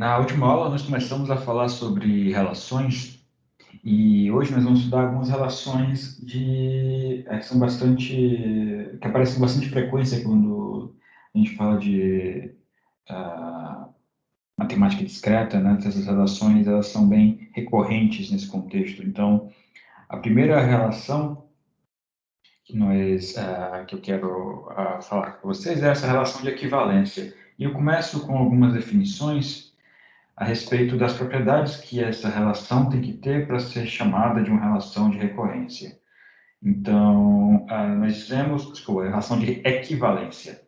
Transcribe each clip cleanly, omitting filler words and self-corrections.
Na última aula, nós começamos a falar sobre relações e hoje nós vamos estudar algumas relações que são que aparecem com bastante frequência quando a gente fala de matemática discreta, né? Essas relações, elas são bem recorrentes nesse contexto. Então, a primeira relação que eu quero falar com vocês é essa relação de equivalência. E eu começo com algumas definições a respeito das propriedades que essa relação tem que ter para ser chamada de uma relação de recorrência. Então, nós dizemos, desculpa, relação de equivalência.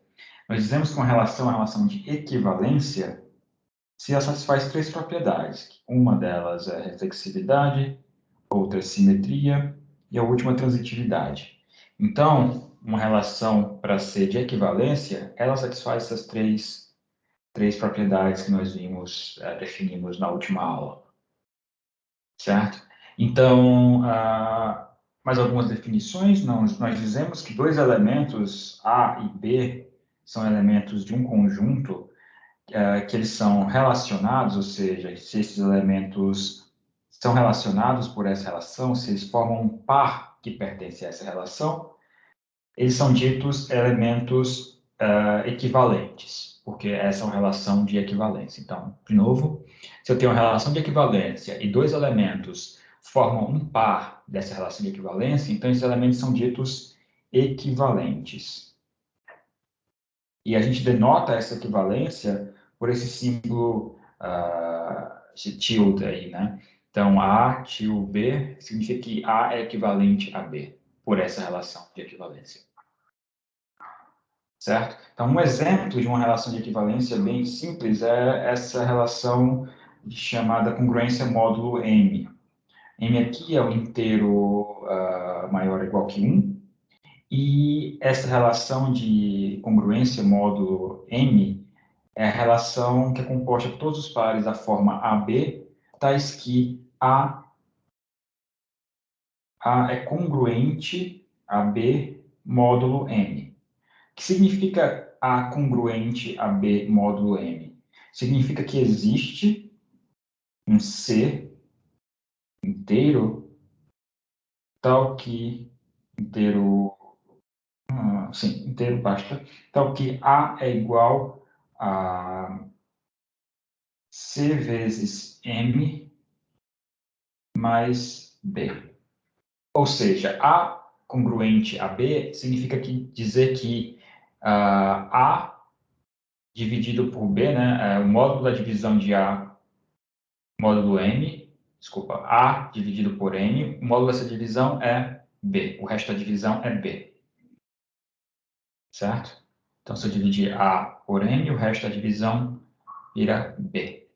Nós dizemos que uma relação é uma relação de equivalência se ela satisfaz três propriedades. Uma delas é reflexividade, outra é simetria e a última é transitividade. Então, uma relação para ser de equivalência, ela satisfaz essas três propriedades que nós definimos na última aula, certo? Então, mais algumas definições, nós dizemos que dois elementos, A e B, são elementos de um conjunto que eles são relacionados, ou seja, se esses elementos são relacionados por essa relação, se eles formam um par que pertence a essa relação, eles são ditos elementos equivalentes, porque essa é uma relação de equivalência. Então, de novo, se eu tenho uma relação de equivalência e dois elementos formam um par dessa relação de equivalência, então esses elementos são ditos equivalentes. E a gente denota essa equivalência por esse símbolo esse tilde aí, né? Então, A, tilde B, significa que A é equivalente a B, por essa relação de equivalência. Certo? Então, um exemplo de uma relação de equivalência bem simples é essa relação chamada congruência módulo M. M aqui é o inteiro maior ou igual que 1, e essa relação de congruência módulo M é a relação que é composta por todos os pares da forma AB, tais que A é congruente a B módulo M. O que significa A congruente a B módulo M? Significa que existe um C inteiro, tal que inteiro, sim, inteiro basta, tal que A é igual a C vezes M mais B. Ou seja, A congruente a B significa dizer que A dividido por B, né, o módulo da divisão de A, módulo M, desculpa, A dividido por M, o módulo dessa divisão é B, o resto da divisão é B, certo? Então, se eu dividir A por M, o resto da divisão vira B.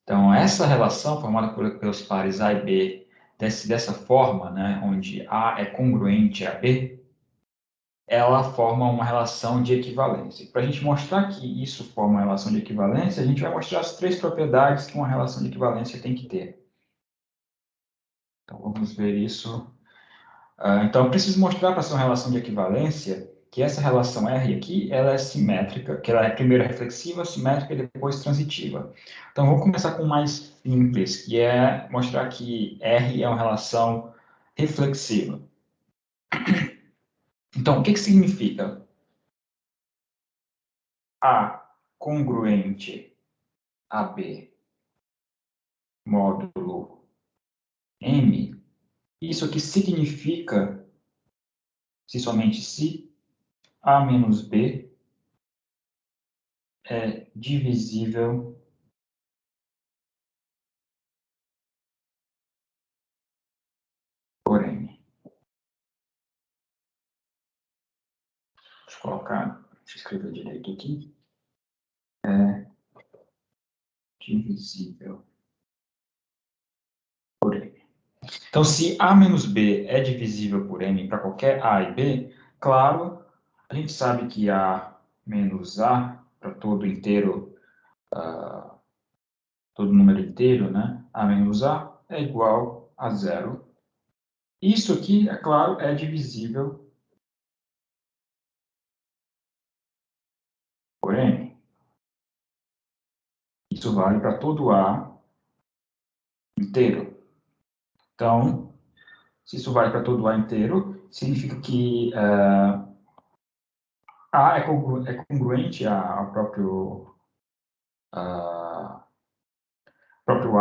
Então, essa relação formada pelos pares A e B, dessa forma, né, onde A é congruente a B, ela forma uma relação de equivalência. Para a gente mostrar que isso forma uma relação de equivalência, a gente vai mostrar as três propriedades que uma relação de equivalência tem que ter. Então, vamos ver isso. Então, eu preciso mostrar para ser uma relação de equivalência que essa relação R aqui, ela é simétrica, que ela é primeiro reflexiva, simétrica e depois transitiva. Então, vamos começar com o mais simples, que é mostrar que R é uma relação reflexiva. Então, o que significa A congruente a B módulo M? Isso aqui significa, se somente se, A menos B é divisível por M. Deixa eu escrever direito aqui. É divisível por M. Então, se A menos B é divisível por M para qualquer A e B, claro, a gente sabe que A menos A, para todo inteiro, todo número inteiro, né? A menos A é igual a zero. Isso aqui, é claro, é divisível por M. Isso vale para todo A inteiro. Então, se isso vale para todo A inteiro, significa que A é congruente ao próprio A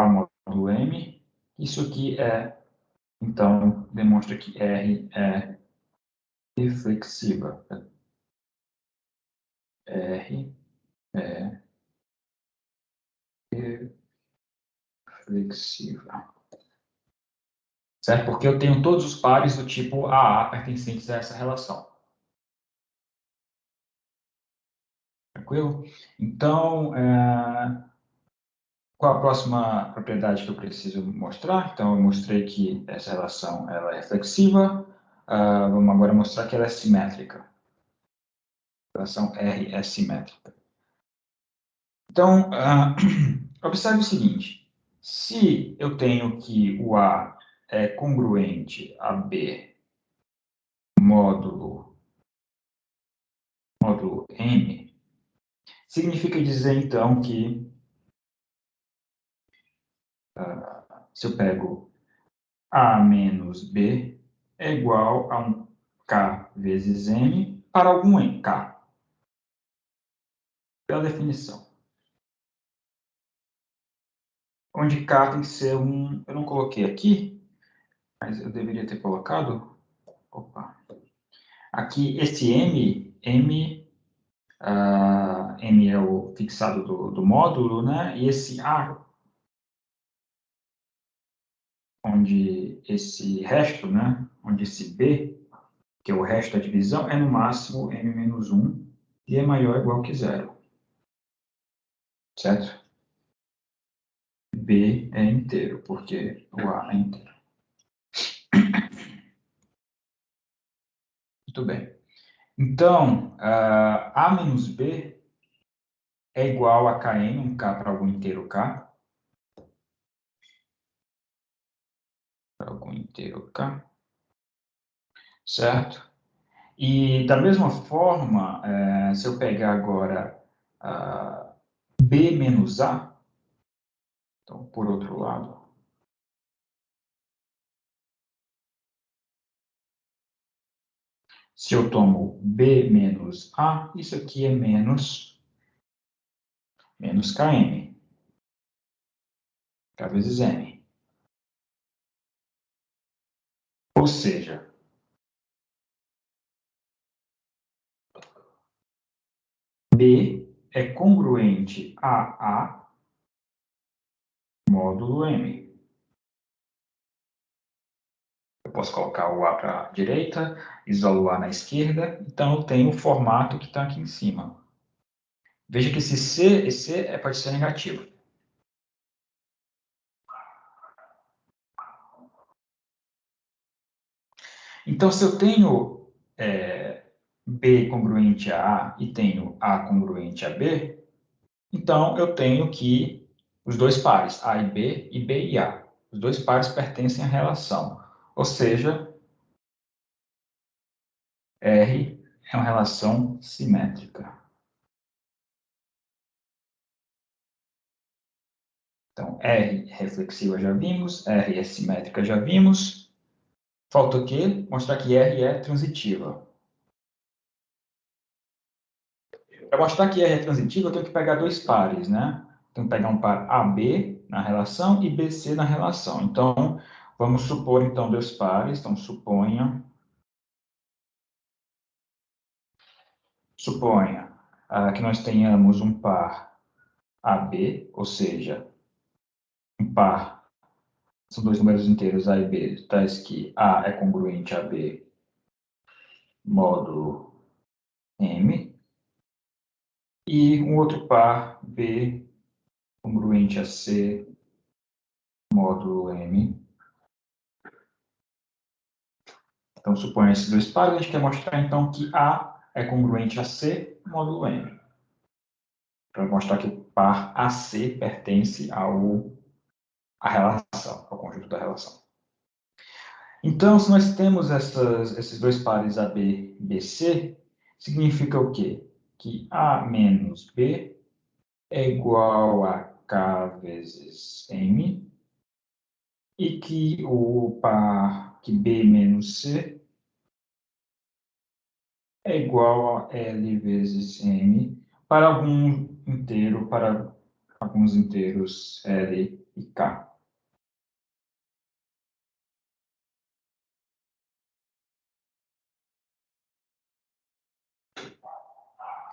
módulo M. Isso aqui então, demonstra que R é reflexiva. R é reflexiva. Certo? Porque eu tenho todos os pares do tipo AA pertencentes a essa relação. Tranquilo? Então, qual a próxima propriedade que eu preciso mostrar? Então, eu mostrei que essa relação ela é reflexiva. Vamos agora mostrar que ela é simétrica. A relação R é simétrica. Então, observe o seguinte. Se eu tenho que o A é congruente a B módulo M, significa dizer, então, que se eu pego A menos B é igual a um K vezes M para algum M, K, pela definição. Onde K tem que ser um... Eu não coloquei aqui, mas eu deveria ter colocado. Opa. Aqui, esse M M é o fixado do módulo, né? E esse A, onde esse resto, né? Onde esse B, que é o resto da divisão, é no máximo M menos 1 e é maior ou igual que zero. Certo? B é inteiro, porque o A é inteiro. Muito bem. Então, A menos B é igual a Kn, um K para algum inteiro K. Para algum inteiro K. Certo? E, da mesma forma, se eu pegar agora B menos A, então, por outro lado, se eu tomo B menos A, isso aqui é menos Km, K vezes M. Ou seja, B é congruente a A módulo M. Eu posso colocar o A para a direita, isolo o A na esquerda, então eu tenho o formato que está aqui em cima. Veja que esse C pode ser negativo. Então, se eu tenho B congruente a A e tenho A congruente a B, então eu tenho que os dois pares, A e B e A, os dois pares pertencem à relação. Ou seja, R é uma relação simétrica. Então, R reflexiva já vimos, R é simétrica já vimos. Falta o quê? Mostrar que R é transitiva. Para mostrar que R é transitiva, eu tenho que pegar dois pares, né? Tenho que pegar um par AB na relação e BC na relação. Então, vamos supor, então, dois pares. Então, suponha que nós tenhamos um par AB, ou seja, um par, são dois números inteiros A e B, tais que A é congruente a B módulo M, e um outro par B congruente a C módulo M. Então, suponha esses dois pares, a gente quer mostrar, então, que A é congruente a C módulo M. Para mostrar que o par AC pertence à relação, ao conjunto da relação. Então, se nós temos esses dois pares AB e BC, significa o quê? Que A menos B é igual a K vezes M, e que o par que B menos C é igual a L vezes M para para alguns inteiros L e K.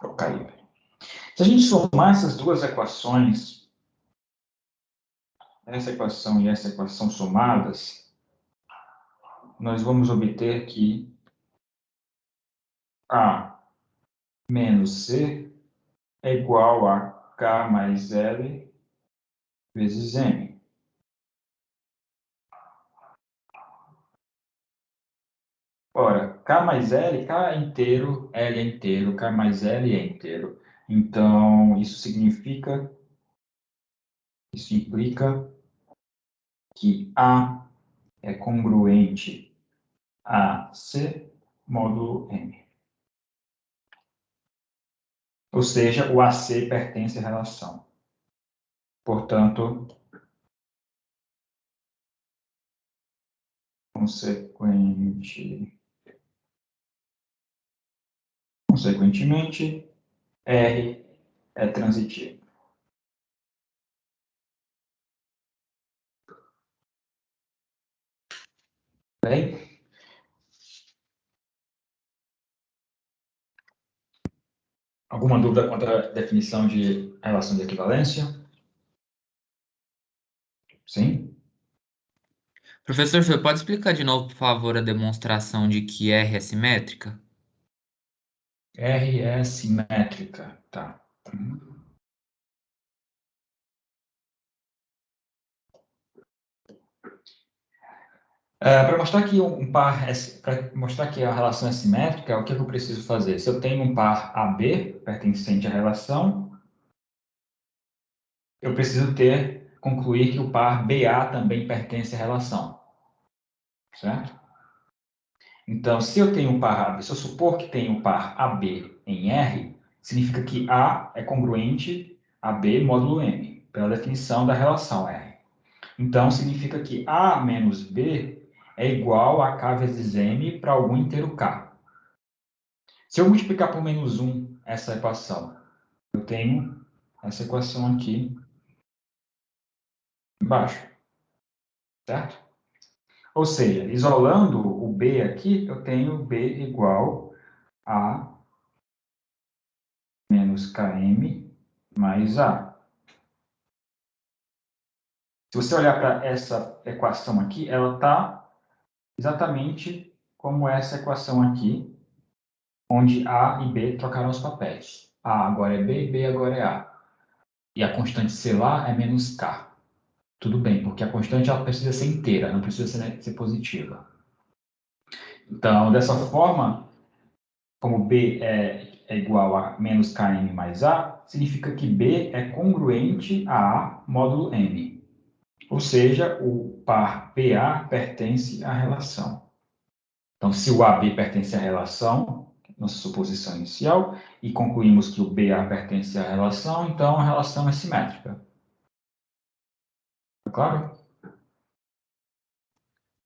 Ok. Se a gente somar essas duas equações, essa equação e essa equação somadas, nós vamos obter que A menos C é igual a K mais L vezes M. Ora, K mais L, K é inteiro, L é inteiro, K mais L é inteiro. Então, isso implica que A é congruente a C módulo M. Ou seja, o AC pertence à relação. Portanto, consequentemente, R é transitivo. Bem? Alguma dúvida quanto à definição de relação de equivalência? Sim? Professor, você pode explicar de novo, por favor, a demonstração de que R é simétrica? R é simétrica, tá? Para mostrar que para mostrar que a relação é simétrica, o que eu preciso fazer? Se eu tenho um par AB pertencente à relação, eu preciso concluir que o par BA também pertence à relação, certo? Então, se eu tenho um par AB, se eu supor que tenho um par AB em R, significa que A é congruente a B módulo M, pela definição da relação R. Então, significa que A menos B é igual a K vezes M para algum inteiro K. Se eu multiplicar por menos 1 essa equação, eu tenho essa equação aqui embaixo, certo? Ou seja, isolando o B aqui, eu tenho B igual a menos Km mais A. Se você olhar para essa equação aqui, ela está exatamente como essa equação aqui, onde A e B trocaram os papéis. A agora é B, B agora é A. E a constante C lá é menos K. Tudo bem, porque a constante ela precisa ser inteira, não precisa ser positiva. Então, dessa forma, como B é igual a menos Km mais A, significa que B é congruente a A módulo M. Ou seja, o par BA pertence à relação. Então, se o AB pertence à relação, nossa suposição inicial, e concluímos que o BA pertence à relação, então a relação é simétrica. Tá claro?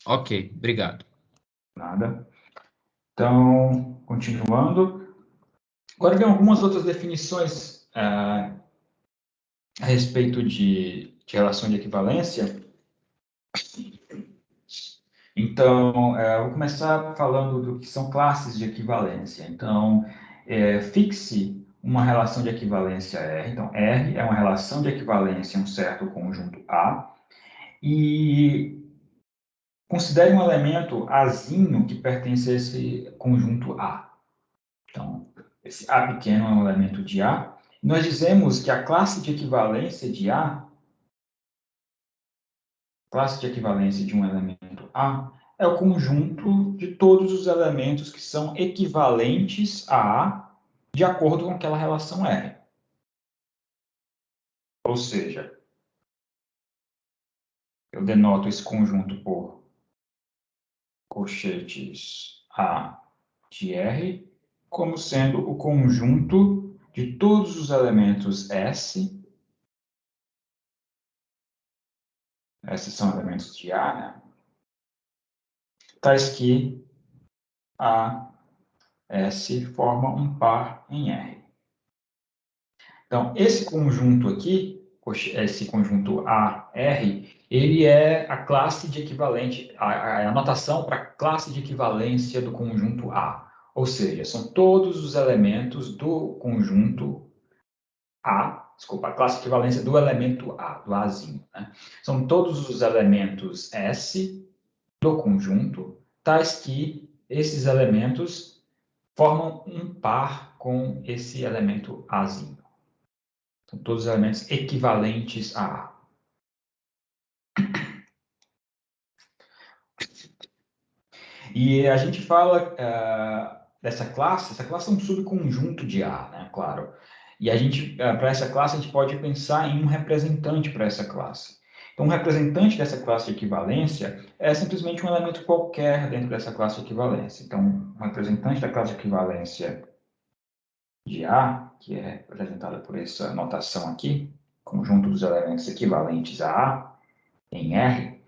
Ok, obrigado. Nada. Então, continuando. Agora vem algumas outras definições a respeito de relação de equivalência. Então, eu vou começar falando do que são classes de equivalência. Então, fixe uma relação de equivalência R. Então, R é uma relação de equivalência em um certo conjunto A. E considere um elemento Azinho que pertence a esse conjunto A. Então, esse A pequeno é um elemento de A. Nós dizemos que a classe de equivalência de A, classe de equivalência de um elemento A, é o conjunto de todos os elementos que são equivalentes a A de acordo com aquela relação R. Ou seja, eu denoto esse conjunto por colchetes A de R como sendo o conjunto de todos os elementos S esses são elementos de A, né? Tais que A, S formam um par em R. Então, esse conjunto aqui, esse conjunto AR, ele é a classe de equivalente, a notação para a classe de equivalência do conjunto A. Ou seja, são todos os elementos do conjunto A, desculpa, a classe de equivalência do elemento A, do Azinho, né? São todos os elementos S do conjunto, tais que esses elementos formam um par com esse elemento Azinho. São todos elementos equivalentes a A. E a gente fala dessa classe, essa classe é um subconjunto de A, né? Claro. E a gente, para essa classe, a gente pode pensar em um representante para essa classe. Então, um representante dessa classe de equivalência é simplesmente um elemento qualquer dentro dessa classe de equivalência. Então, um representante da classe de equivalência de A, que é representada por essa notação aqui, conjunto dos elementos equivalentes a A, em R,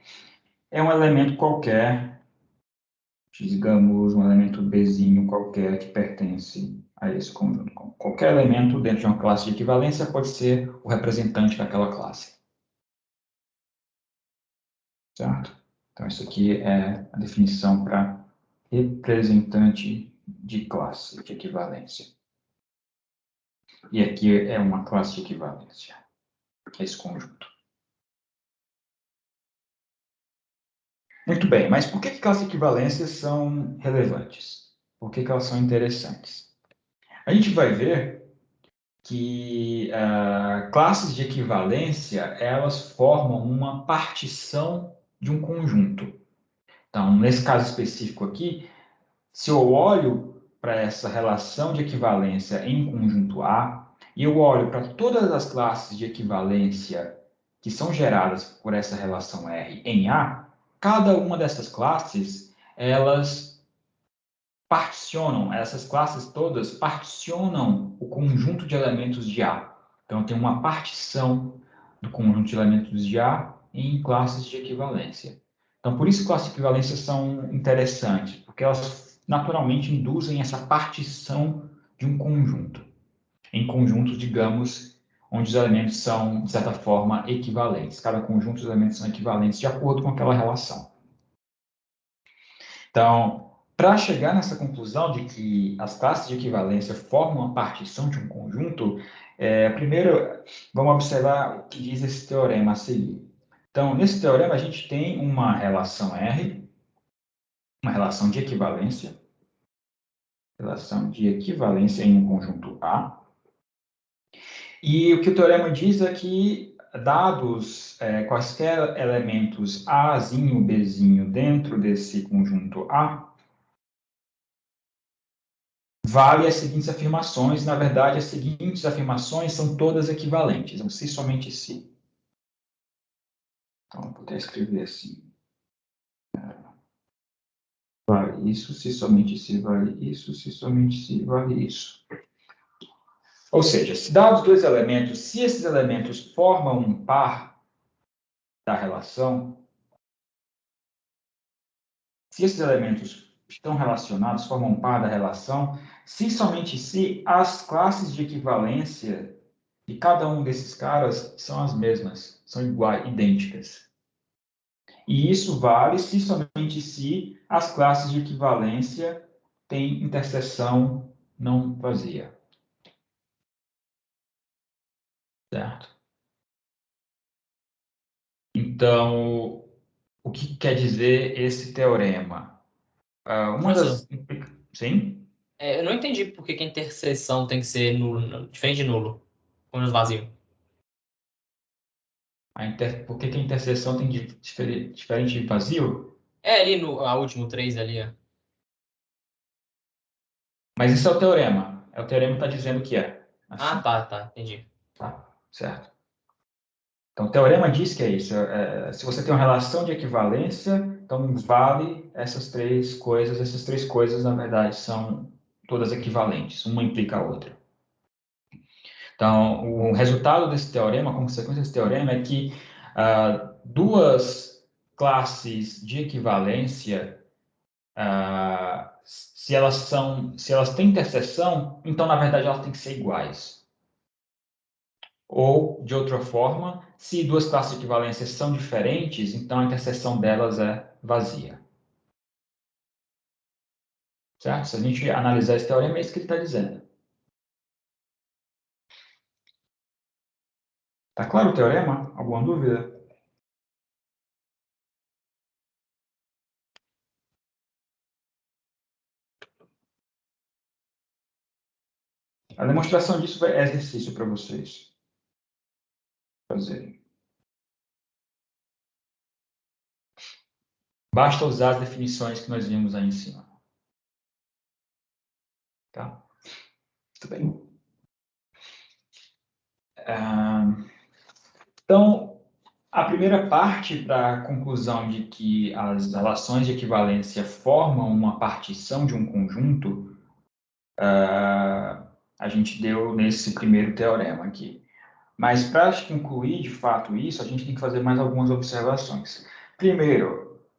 é um elemento qualquer, digamos, um elemento Bzinho qualquer que pertence a esse conjunto. Qualquer elemento dentro de uma classe de equivalência pode ser o representante daquela classe. Certo? Então, isso aqui é a definição para representante de classe de equivalência. E aqui é uma classe de equivalência, esse conjunto. Muito bem, mas por que classes de equivalência são relevantes? Por que elas são interessantes? A gente vai ver que classes de equivalência, elas formam uma partição de um conjunto. Então, nesse caso específico aqui, se eu olho para essa relação de equivalência em conjunto A, e eu olho para todas as classes de equivalência que são geradas por essa relação R em A, cada uma dessas classes, elas particionam, essas classes todas particionam o conjunto de elementos de A. Então, tem uma partição do conjunto de elementos de A em classes de equivalência. Então, por isso classes de equivalência são interessantes, porque elas naturalmente induzem essa partição de um conjunto, em conjuntos, digamos, onde os elementos são, de certa forma, equivalentes. Cada conjunto dos elementos são equivalentes de acordo com aquela relação. Então, para chegar nessa conclusão de que as classes de equivalência formam uma partição de um conjunto, primeiro vamos observar o que diz esse teorema a seguir. Então, nesse teorema, a gente tem uma relação R, uma relação de equivalência em um conjunto A. E o que o teorema diz é que, dados quaisquer elementos Azinho, Bzinho dentro desse conjunto A, vale as seguintes afirmações. Na verdade, as seguintes afirmações são todas equivalentes, não se somente se. Então, eu vou até escrever assim. Vale isso, se somente se vale isso, se somente se vale isso. Ou seja, se dados dois elementos, se esses elementos formam um par da relação, se esses elementos estão relacionados, formam um par da relação, se somente se as classes de equivalência de cada um desses caras são as mesmas, são iguais, idênticas. E isso vale se somente se as classes de equivalência têm interseção não vazia. Certo? Então, o que quer dizer esse teorema? Uma das... Sim? Eu não entendi por que a interseção tem que ser nulo, diferente de nulo, com vazio. Por que a interseção tem diferente de vazio? Ali a último 3 ali, ó. Mas isso é o teorema. O teorema está dizendo que é. Assim. Tá, entendi. Tá, certo. Então, o teorema diz que é isso. Se você tem uma relação de equivalência, então vale essas três coisas. Essas três coisas, na verdade, são todas equivalentes. Uma implica a outra. Então, o resultado desse teorema, a consequência desse teorema, é que Duas classes de equivalência, se elas têm interseção, então, na verdade, elas têm que ser iguais. Ou, de outra forma, se duas classes de equivalência são diferentes, então a interseção delas é vazia. Certo? Se a gente analisar esse teorema, é isso que ele está dizendo. Tá claro o teorema? Alguma dúvida? A demonstração disso é exercício para vocês fazerem. Basta usar as definições que nós vimos aí em cima. Tá? Muito bem. Então, a primeira parte para a conclusão de que as relações de equivalência formam uma partição de um conjunto, a gente deu nesse primeiro teorema aqui. Mas para concluir de fato isso, a gente tem que fazer mais algumas observações. Primeiro,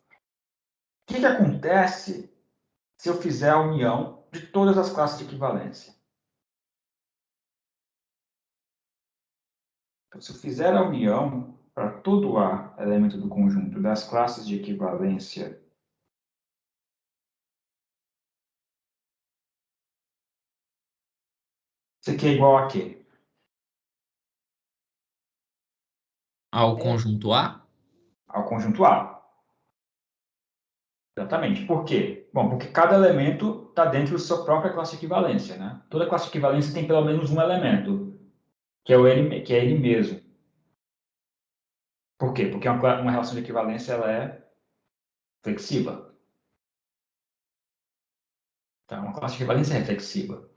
o que acontece se eu fizer a união de todas as classes de equivalência? Então, se eu fizer a união para todo A elemento do conjunto das classes de equivalência, isso aqui é igual a quê? Ao conjunto A? Ao conjunto A. Exatamente. Por quê? Bom, porque cada elemento está dentro da sua própria classe de equivalência, né? Toda classe de equivalência tem pelo menos um elemento, que é ele mesmo. Por quê? Porque uma relação de equivalência ela é flexível. Então, uma classe de equivalência é reflexiva.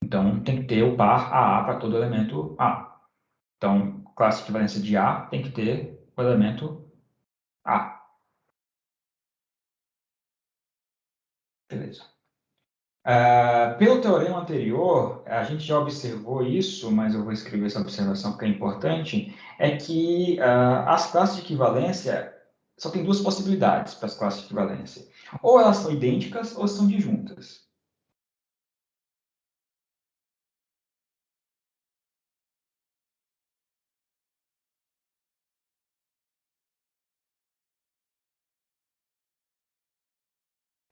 Então, tem que ter o par AA para todo elemento A. Então, classe de equivalência de A tem que ter o elemento A. Beleza. Pelo teorema anterior, a gente já observou isso, mas eu vou escrever essa observação porque é importante, é que as classes de equivalência só tem duas possibilidades para as classes de equivalência. Ou elas são idênticas ou são disjuntas.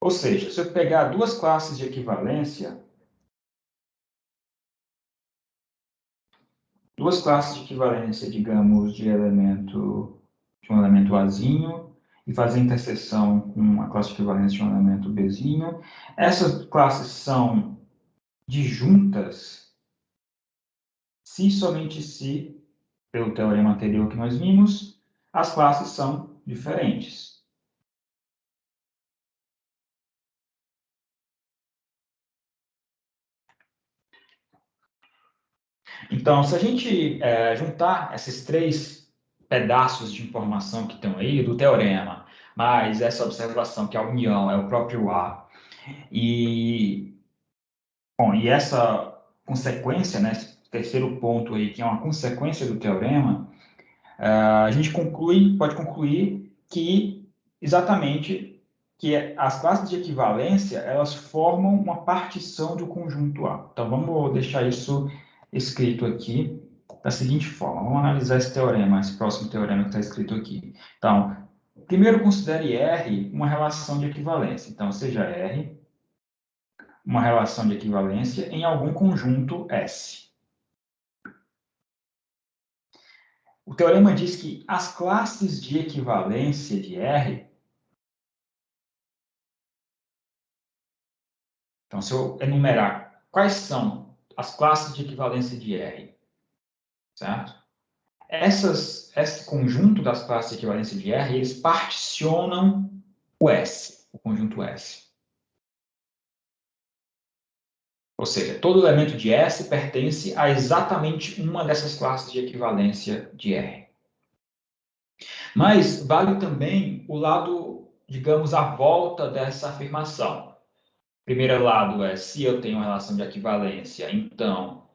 Ou seja, se eu pegar duas classes de equivalência, digamos, de um elemento Azinho, e fazer interseção com a classe de equivalência de um elemento Bzinho, essas classes são disjuntas se e somente se, pelo teorema anterior que nós vimos, as classes são diferentes. Então, se a gente juntar esses três pedaços de informação que estão aí do teorema, mais essa observação que a união é o próprio A, e essa consequência, né, esse terceiro ponto aí, que é uma consequência do teorema, a gente pode concluir que, exatamente, que as classes de equivalência, elas formam uma partição do conjunto A. Então, vamos deixar isso escrito aqui da seguinte forma. Vamos analisar esse teorema, esse próximo teorema que está escrito aqui. Então, primeiro considere R uma relação de equivalência. Então, seja R uma relação de equivalência em algum conjunto S. O teorema diz que as classes de equivalência de R... Então, se eu enumerar quais são as classes de equivalência de R, certo? Esse conjunto das classes de equivalência de R, eles particionam o S, o conjunto S. Ou seja, todo elemento de S pertence a exatamente uma dessas classes de equivalência de R. Mas vale também o lado, digamos, a volta dessa afirmação. O primeiro lado é, se eu tenho uma relação de equivalência, então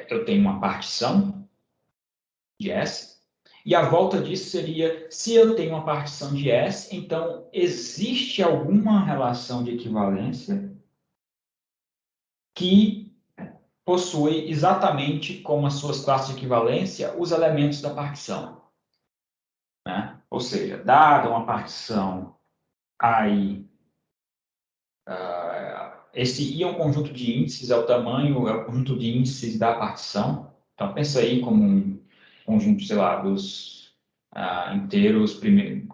eu tenho uma partição de S. E a volta disso seria, se eu tenho uma partição de S, então existe alguma relação de equivalência que possui exatamente como as suas classes de equivalência os elementos da partição. Né? Ou seja, dada uma partição aí, esse I é um conjunto de índices, é o conjunto de índices da partição. Então, pensa aí como um conjunto, sei lá, dos inteiros,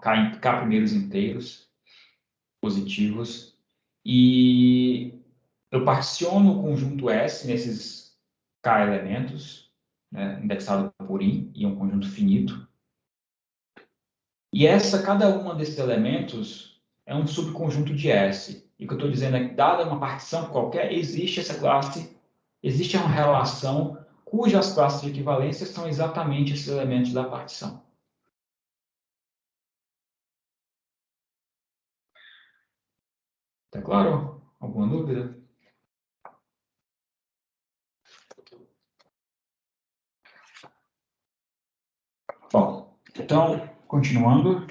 K primeiros inteiros positivos. E eu particiono o conjunto S nesses K elementos, né, indexado por I, e é um conjunto finito. E cada uma desses elementos é um subconjunto de S. E o que eu estou dizendo é que, dada uma partição qualquer, existe essa classe, existe uma relação cujas classes de equivalência são exatamente esses elementos da partição. Tá claro? Alguma dúvida? Bom, então, continuando.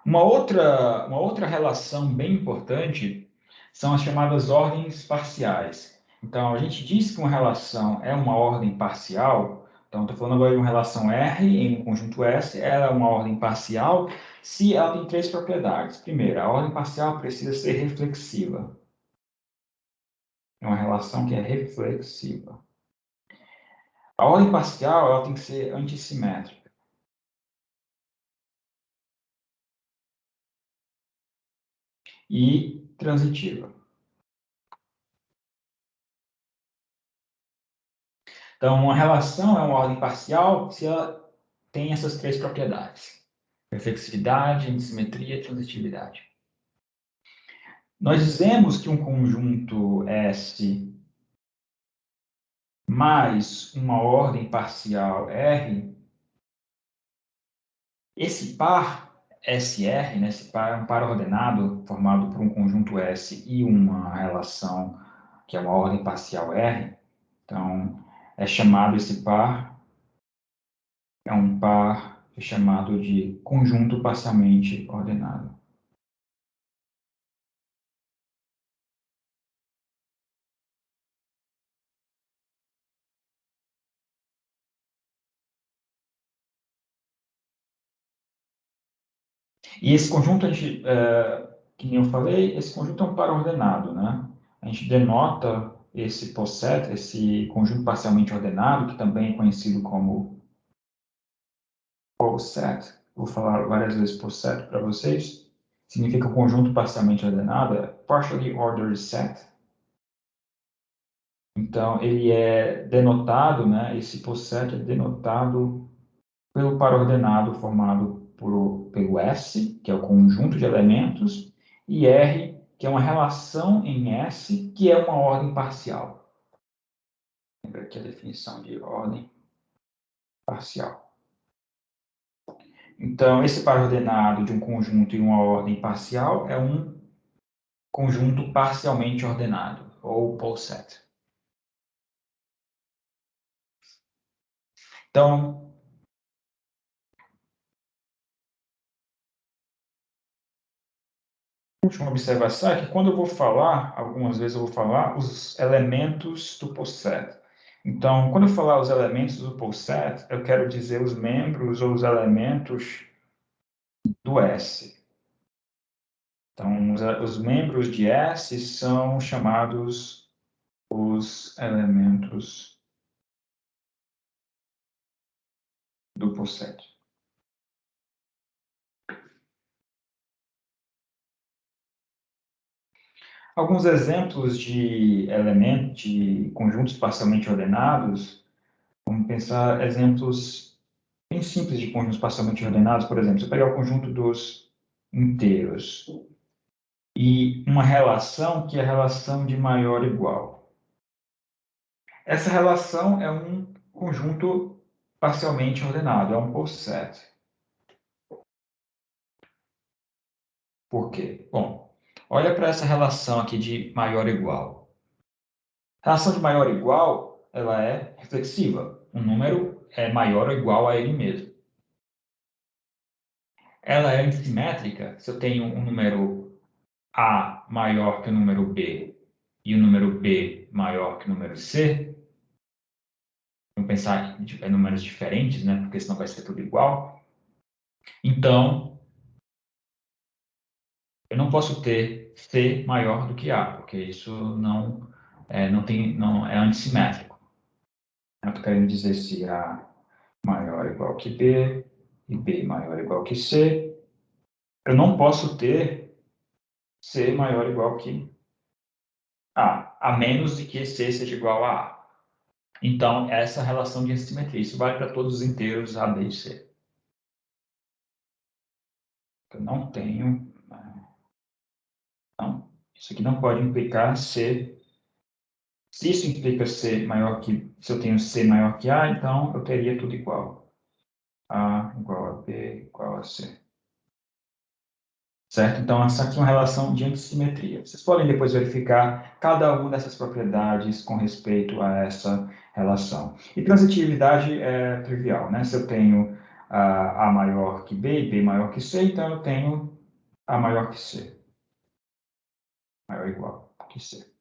Uma outra relação bem importante são as chamadas ordens parciais. Então, a gente diz que uma relação é uma ordem parcial. Então, estou falando agora de uma relação R em um conjunto S. Ela é uma ordem parcial se ela tem três propriedades. Primeiro, a ordem parcial precisa ser reflexiva. É uma relação que é reflexiva. A ordem parcial ela tem que ser antissimétrica. E transitiva. Então, uma relação é uma ordem parcial se ela tem essas três propriedades: reflexividade, antissimetria e transitividade. Nós dizemos que um conjunto S mais uma ordem parcial R, esse par SR, né, esse par é um par ordenado formado por um conjunto S e uma relação que é uma ordem parcial R. Então, é chamado esse par, é um par chamado de conjunto parcialmente ordenado. E esse conjunto, que nem eu falei, esse conjunto é um par ordenado, né? A gente denota esse posset, esse conjunto parcialmente ordenado, que também é conhecido como posset. Vou falar várias vezes posset para vocês. Significa conjunto parcialmente ordenado, é partially ordered set. Então, ele é denotado, né? Esse posset é denotado pelo par ordenado formado pelo S, que é o conjunto de elementos, e R, que é uma relação em S, que é uma ordem parcial. Lembra aqui a definição de ordem parcial. Então, esse par ordenado de um conjunto e uma ordem parcial é um conjunto parcialmente ordenado, ou poset. Então, última observação é que quando eu vou falar, algumas vezes eu vou falar os elementos do posset. Então, quando eu falar os elementos do posset, eu quero dizer os membros ou os elementos do S. Então, os membros de S são chamados os elementos do posset. Alguns exemplos de elementos, de conjuntos parcialmente ordenados, vamos pensar exemplos bem simples de conjuntos parcialmente ordenados. Por exemplo, se eu pegar o conjunto dos inteiros e uma relação que é a relação de maior igual. Essa relação é um conjunto parcialmente ordenado, é um posset. Por quê? Bom, olha para essa relação aqui de maior igual. A relação de maior igual, ela é reflexiva. Um número é maior ou igual a ele mesmo. Ela é antissimétrica se eu tenho um número A maior que o número B e o número B maior que o número C. Vamos pensar em números diferentes, né? Porque senão vai ser tudo igual. Então, eu não posso ter C maior do que A, porque isso não é antissimétrico. Eu estou querendo dizer se A maior ou igual que B e B maior ou igual que C. Eu não posso ter C maior ou igual que A menos de que C seja igual a A. Então, essa relação de assimetria, isso vale para todos os inteiros A, B e C. Eu não tenho... Não, isso aqui não pode implicar C. Se isso implica C maior que... Se eu tenho C maior que A, então eu teria tudo igual. A igual a B igual a C. Certo? Então, essa aqui é uma relação de antissimetria. Vocês podem depois verificar cada uma dessas propriedades com respeito a essa relação. E transitividade é trivial, né? Se eu tenho A maior que B e B maior que C, então eu tenho A maior que C. Maior ou igual que C.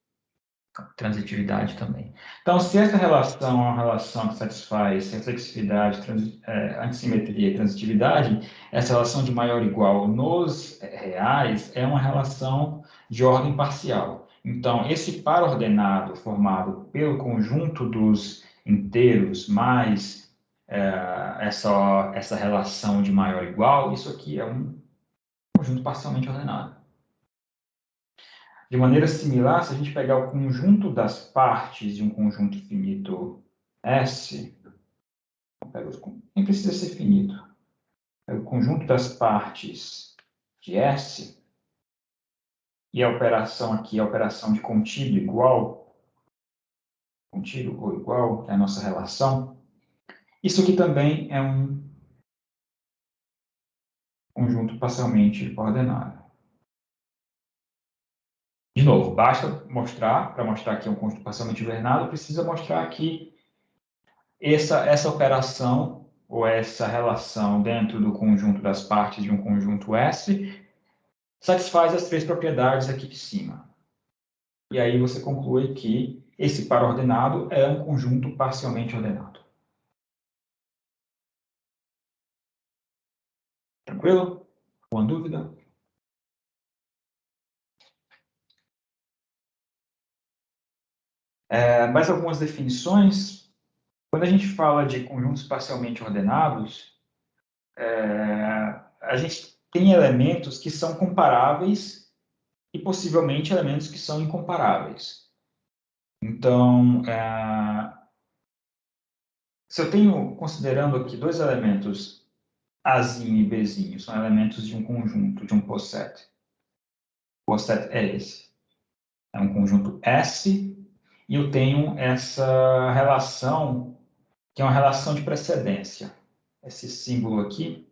Transitividade também. Então, se essa relação é uma relação que satisfaz reflexividade, antissimetria e transitividade, essa relação de maior ou igual nos reais é uma relação de ordem parcial. Então, esse par ordenado formado pelo conjunto dos inteiros mais essa relação de maior ou igual, isso aqui é um conjunto parcialmente ordenado. De maneira similar, se a gente pegar o conjunto das partes de um conjunto finito S, nem precisa ser finito, é o conjunto das partes de S, e a operação aqui é a operação de contínuo igual, contínuo ou igual, é a nossa relação. Isso aqui também é um conjunto parcialmente ordenado. De novo, basta mostrar, para mostrar que é um conjunto parcialmente ordenado, precisa mostrar que essa operação, ou essa relação dentro do conjunto das partes de um conjunto S, satisfaz as três propriedades aqui de cima. E aí você conclui que esse par ordenado é um conjunto parcialmente ordenado. Tranquilo? Alguma dúvida? Mais algumas definições. Quando a gente fala de conjuntos parcialmente ordenados, a gente tem elementos que são comparáveis e possivelmente elementos que são incomparáveis. Então, se eu tenho, considerando aqui dois elementos, Azinho e Bzinho, são elementos de um conjunto, de um poset. O poset é esse. É um conjunto S, e eu tenho essa relação, que é uma relação de precedência. Esse símbolo aqui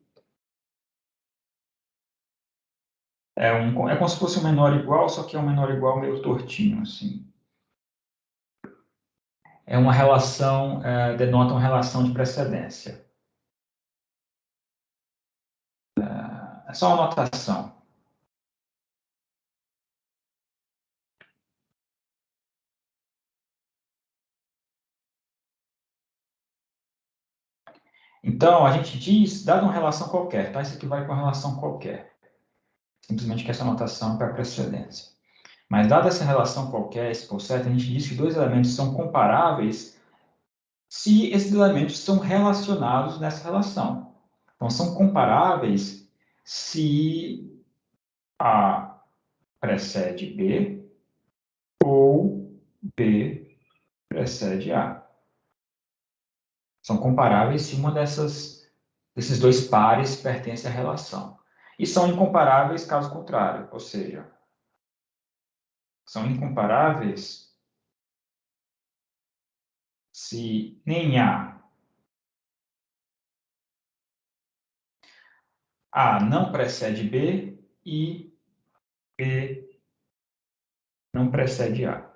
é como se fosse um menor igual, só que é um menor igual meio tortinho, assim. É uma relação, denota uma relação de precedência. É só uma notação. Então, a gente diz, dada uma relação qualquer, tá? Isso aqui vai com uma relação qualquer. Simplesmente que essa notação é para precedência. Mas, dada essa relação qualquer, esse poset, a gente diz que dois elementos são comparáveis se esses elementos são relacionados nessa relação. Então, são comparáveis se A precede B ou B precede A. São comparáveis se uma desses dois pares pertence à relação. E são incomparáveis caso contrário, ou seja, são incomparáveis se nem A não precede B e B não precede A.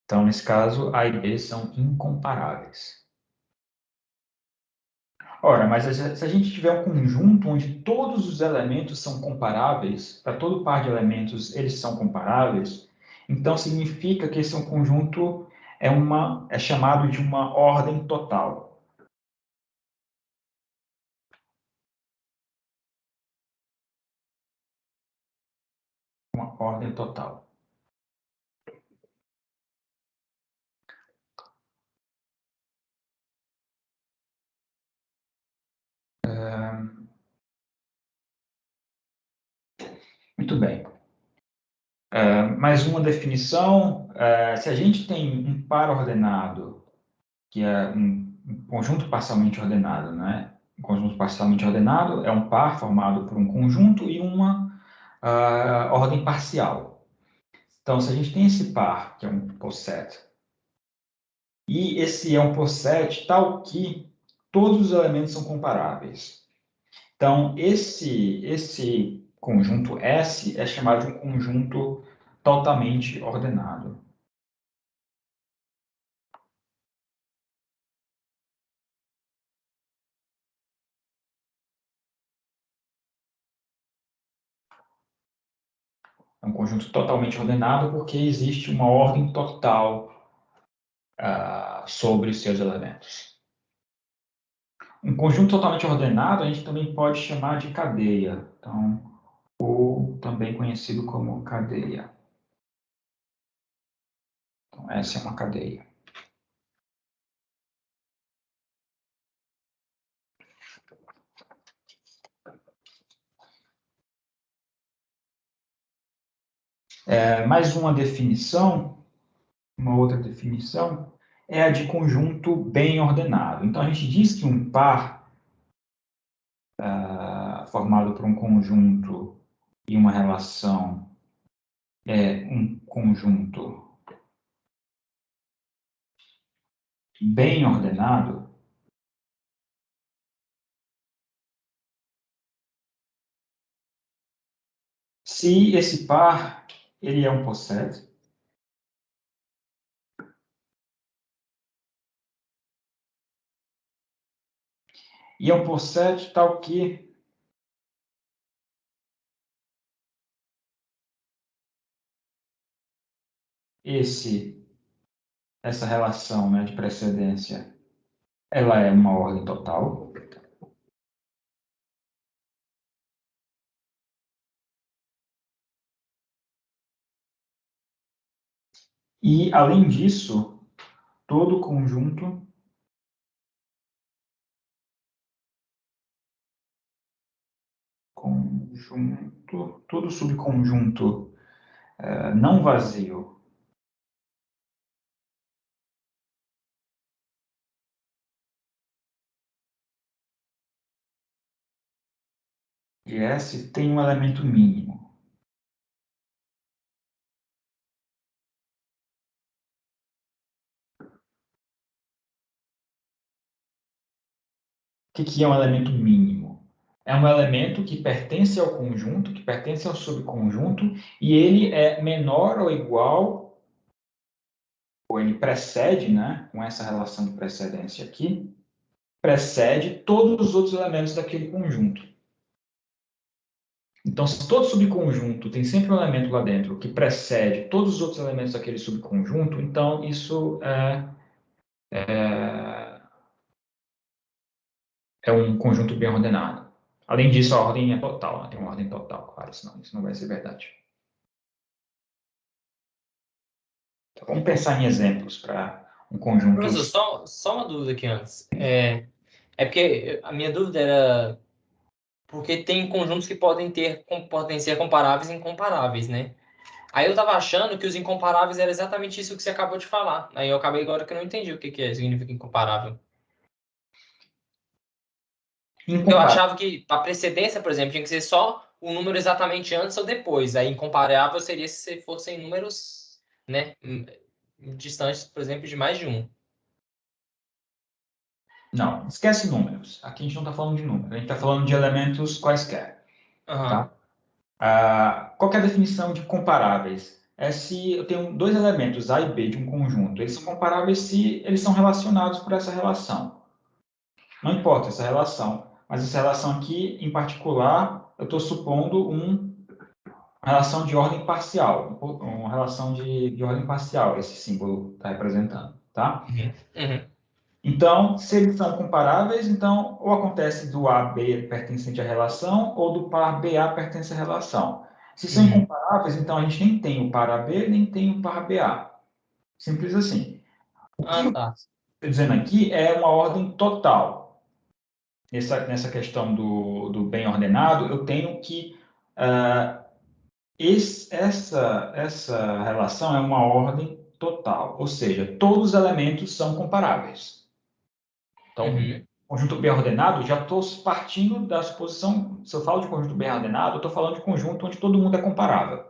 Então, nesse caso, A e B são incomparáveis. Ora, mas se a gente tiver um conjunto onde todos os elementos são comparáveis, para todo par de elementos eles são comparáveis, então significa que esse é um conjunto, é chamado de uma ordem total. Uma ordem total. Muito bem. Mais uma definição. Se a gente tem um par ordenado, que é um conjunto parcialmente ordenado, né? Um conjunto parcialmente ordenado é um par formado por um conjunto e uma ordem parcial. Então, se a gente tem esse par, que é um poset, e esse é um poset tal que todos os elementos são comparáveis. Então, esse conjunto S é chamado de um conjunto totalmente ordenado. É um conjunto totalmente ordenado porque existe uma ordem total sobre os seus elementos. Um conjunto totalmente ordenado a gente também pode chamar de cadeia. Então, ou também conhecido como cadeia. Então, essa é uma cadeia. Mais uma definição, uma outra definição, é a de conjunto bem ordenado. Então, a gente diz que um par formado por um conjunto e uma relação é um conjunto bem ordenado se esse par ele é um poset e é um poset tal que essa relação, né, de precedência ela é uma ordem total. E, além disso, todo conjunto todo subconjunto não vazio de S tem um elemento mínimo. O que é um elemento mínimo? É um elemento que pertence ao conjunto, que pertence ao subconjunto, e ele é menor ou igual, ou ele precede, né, com essa relação de precedência aqui, precede todos os outros elementos daquele conjunto. Então, se todo subconjunto tem sempre um elemento lá dentro que precede todos os outros elementos daquele subconjunto, então isso é um conjunto bem ordenado. Além disso, a ordem é total, né? Tem uma ordem total, claro, senão isso não vai ser verdade. Então, vamos pensar em exemplos para um conjunto... Professor, só uma dúvida aqui antes. É porque a minha dúvida era porque tem conjuntos que podem ser comparáveis e incomparáveis, né? Aí eu tava achando que os incomparáveis era exatamente isso que você acabou de falar. Aí eu acabei agora que eu não entendi o que significa incomparável. Eu achava que a precedência, por exemplo, tinha que ser só o número exatamente antes ou depois. Aí incomparável seria se fossem números, né, distantes, por exemplo, de mais de um. Não, esquece números. Aqui a gente não está falando de números, a gente está falando de elementos quaisquer. Uhum. Tá? Qual que é a definição de comparáveis? é se eu tenho dois elementos, A e B, de um conjunto. Eles são comparáveis se eles são relacionados por essa relação. Não importa essa relação, mas essa relação aqui, em particular, eu estou supondo uma relação de ordem parcial. Uma relação de ordem parcial, esse símbolo está representando, tá? Então, se eles são comparáveis, então, ou acontece do AB pertencente à relação, ou do par BA pertence à relação. Se são incomparáveis, então a gente nem tem o par AB, nem tem o par BA. Simples assim. O que eu estou dizendo aqui é uma ordem total. Nessa questão do bem ordenado, eu tenho que... essa relação é uma ordem total, ou seja, todos os elementos são comparáveis. Então, conjunto bem ordenado, já estou partindo da suposição, se eu falo de conjunto bem ordenado, eu estou falando de conjunto onde todo mundo é comparável.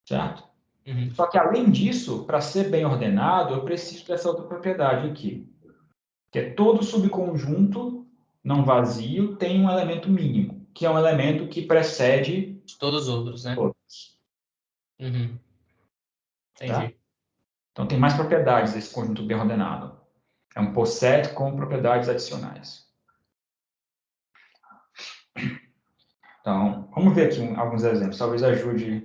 Certo? Só que, além disso, para ser bem ordenado, eu preciso dessa outra propriedade aqui, que é todo subconjunto não vazio tem um elemento mínimo, que é um elemento que precede todos os outros, né? todos. Entendi. Tá? Então, tem mais propriedades desse conjunto bem ordenado. É um poset com propriedades adicionais. Então, vamos ver aqui alguns exemplos. Talvez ajude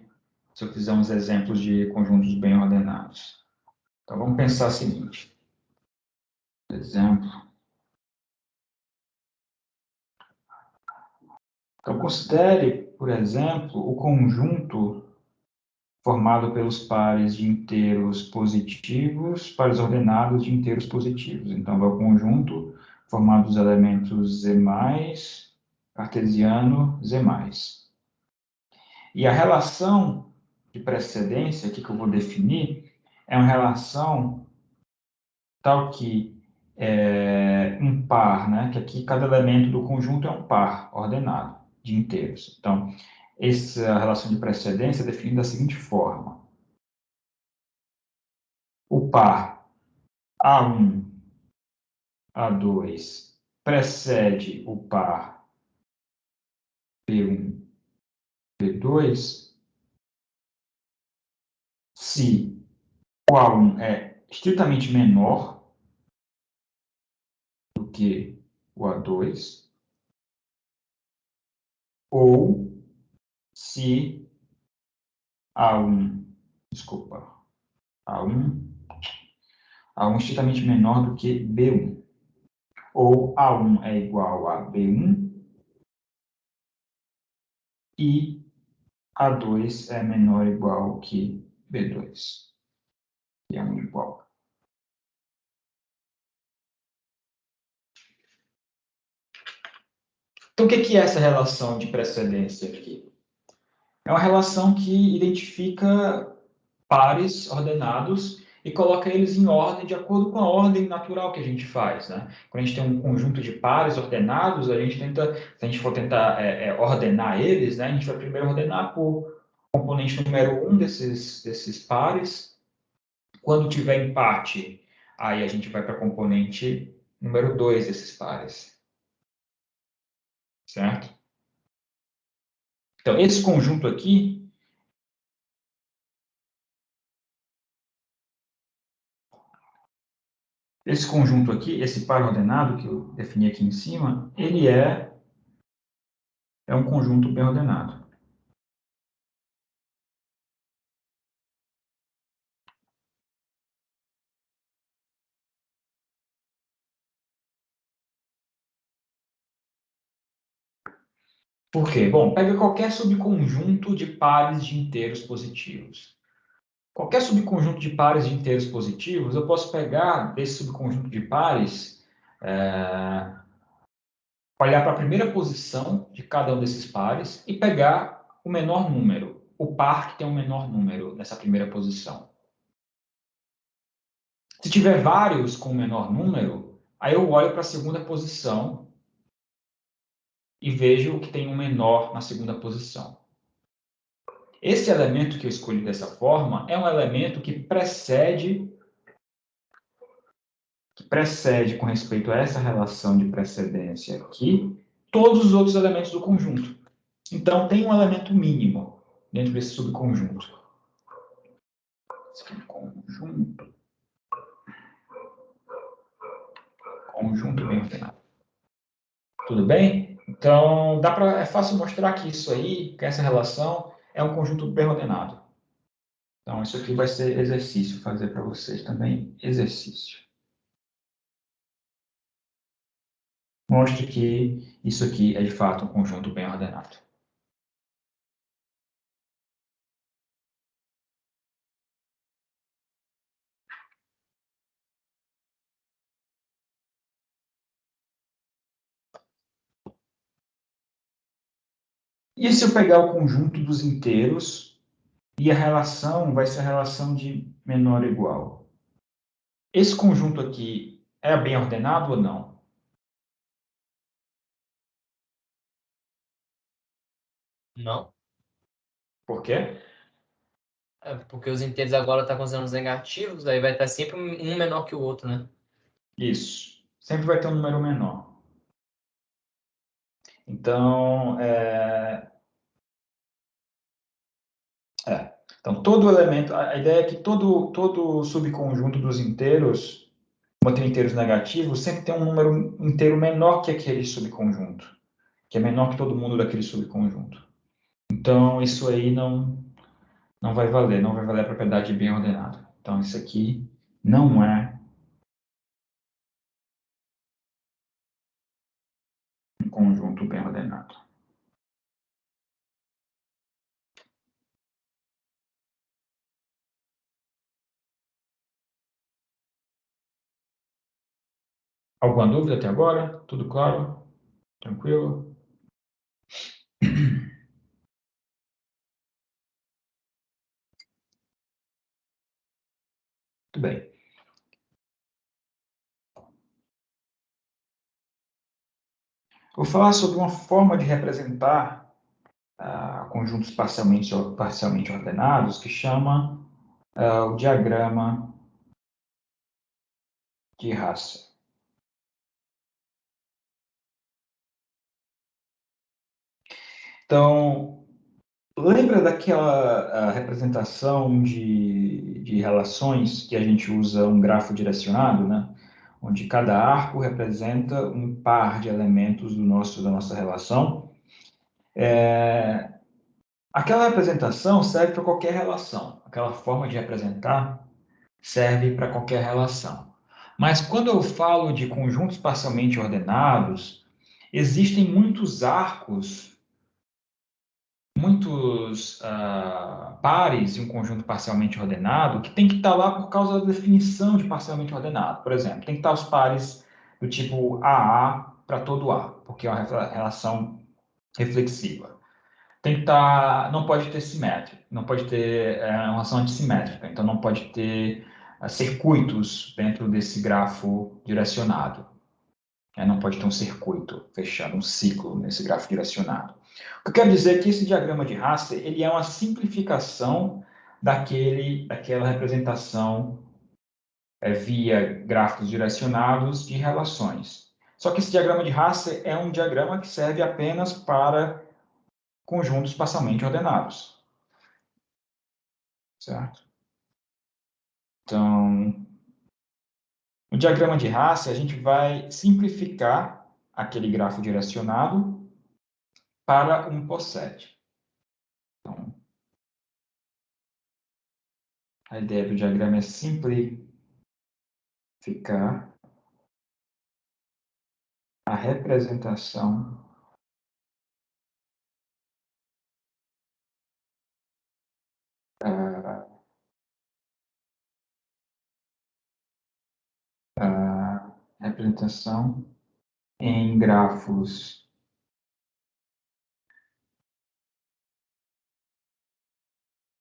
se eu fizer uns exemplos de conjuntos bem ordenados. Então, vamos pensar o seguinte. Por exemplo. Então, considere, por exemplo, o conjunto formado pelos pares de inteiros positivos, pares ordenados de inteiros positivos. Então, é o conjunto formado dos elementos Z+, cartesiano, Z+. E a relação de precedência aqui que eu vou definir é uma relação tal que um par, né? Que aqui cada elemento do conjunto é um par ordenado de inteiros. Então, essa relação de precedência é definida da seguinte forma. O par A1, A2 precede o par B1, B2 se o A1 é estritamente menor do que o A2 ou se A1 estritamente menor do que B1, ou A1 é igual a B1 e A2 é menor ou igual que B2. E é igual. Então, o que é essa relação de precedência aqui? É uma relação que identifica pares ordenados e coloca eles em ordem de acordo com a ordem natural que a gente faz, né? Quando a gente tem um conjunto de pares ordenados, a gente tenta, se a gente for tentar ordenar eles, né? A gente vai primeiro ordenar por componente número 1 desses pares. Quando tiver empate, aí a gente vai para a componente número 2 desses pares. Certo? Então, esse conjunto aqui esse par ordenado que eu defini aqui em cima, ele é um conjunto bem ordenado. Por quê? Bom, pega qualquer subconjunto de pares de inteiros positivos. Qualquer subconjunto de pares de inteiros positivos, eu posso pegar desse subconjunto de pares, olhar para a primeira posição de cada um desses pares e pegar o menor número, o par que tem o menor número nessa primeira posição. Se tiver vários com o menor número, aí eu olho para a segunda posição e vejo o que tem um menor na segunda posição. Esse elemento que eu escolhi dessa forma é um elemento que precede com respeito a essa relação de precedência aqui, todos os outros elementos do conjunto. Então, tem um elemento mínimo dentro desse subconjunto. Conjunto. Conjunto bem ordenado. Tudo bem? Então, é fácil mostrar que isso aí, que essa relação, é um conjunto bem ordenado. Então, isso aqui vai ser exercício, fazer para vocês também, exercício. Mostre que isso aqui é, de fato, um conjunto bem ordenado. E se eu pegar o conjunto dos inteiros e a relação vai ser a relação de menor ou igual? Esse conjunto aqui é bem ordenado ou não? Não. Por quê? É porque os inteiros agora estão considerando os negativos, aí vai estar sempre um menor que o outro, né? Isso. Sempre vai ter um número menor. Então, então todo elemento, a ideia é que todo subconjunto dos inteiros, como tem inteiros negativos, sempre tem um número inteiro menor que aquele subconjunto, que é menor que todo mundo daquele subconjunto. Então, isso aí não vai valer, não vai valer a propriedade bem ordenada. Então, isso aqui não é um conjunto bem ordenado. Alguma dúvida até agora? Tudo claro? Tranquilo? Muito bem. Vou falar sobre uma forma de representar conjuntos parcialmente ordenados que chama o diagrama de Hasse. Então, lembra daquela representação de relações que a gente usa um grafo direcionado, né? Onde cada arco representa um par de elementos da nossa relação. Aquela representação serve para qualquer relação. Aquela forma de representar serve para qualquer relação. Mas quando eu falo de conjuntos parcialmente ordenados, existem muitos arcos, muitos pares em um conjunto parcialmente ordenado que tem que estar lá por causa da definição de parcialmente ordenado. Por exemplo, tem que estar os pares do tipo AA para todo A, porque é uma relação reflexiva. Tem que estar, não pode ter simétrico, não pode ter uma relação antissimétrica, então não pode ter circuitos dentro desse grafo direcionado. Não pode ter um circuito fechado, um ciclo nesse grafo direcionado. O que eu quero dizer é que esse diagrama de Hasse ele é uma simplificação daquela representação via gráficos direcionados de relações. Só que esse diagrama de Hasse é um diagrama que serve apenas para conjuntos parcialmente ordenados. Certo? Então, no diagrama de Hasse, a gente vai simplificar aquele grafo direcionado para um poset. Então, a ideia do diagrama é simplificar a representação em grafos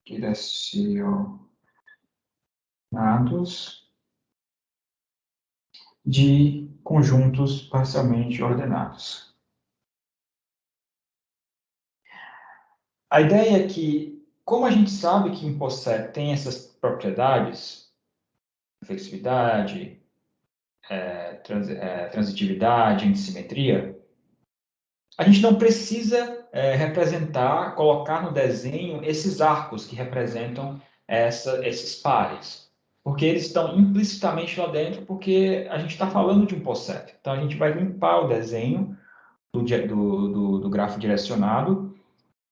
direcionados de conjuntos parcialmente ordenados. A ideia é que, como a gente sabe que um poset tem essas propriedades, flexibilidade, transitividade, antissimetria, a gente não precisa representar, colocar no desenho esses arcos que representam esses pares, porque eles estão implicitamente lá dentro, porque a gente está falando de um posset. Então, a gente vai limpar o desenho do grafo direcionado,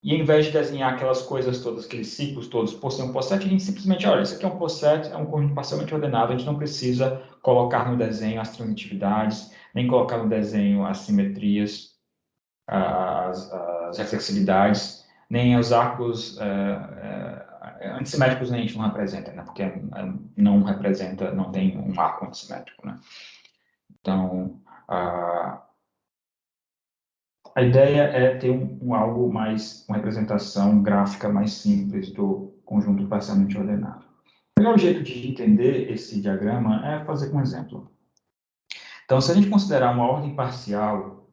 e em vez de desenhar aquelas coisas todas, aqueles ciclos todos por ser um posset, a gente simplesmente, olha, isso aqui é um posset, é um conjunto parcialmente ordenado, a gente não precisa colocar no desenho as transitividades, nem colocar no desenho as simetrias, as reflexividades, nem os arcos antissimétricos, nem a gente não representa, né? Porque não representa, não tem um arco antissimétrico, né? Então, a ideia é ter algo mais, uma representação gráfica mais simples do conjunto parcialmente ordenado. O melhor jeito de entender esse diagrama é fazer com um exemplo. Então, se a gente considerar uma ordem parcial,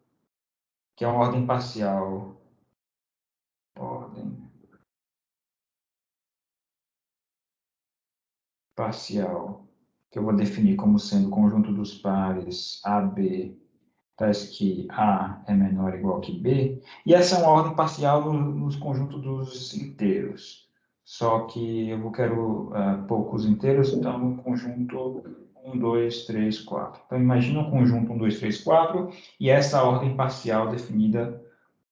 que é uma ordem parcial, que eu vou definir como sendo o conjunto dos pares AB, tais que A é menor ou igual que B, e essa é uma ordem parcial nos conjuntos dos inteiros. Só que eu quero poucos inteiros, então um conjunto 1, 2, 3, 4. Então imagina um conjunto 1, 2, 3, 4, e essa ordem parcial definida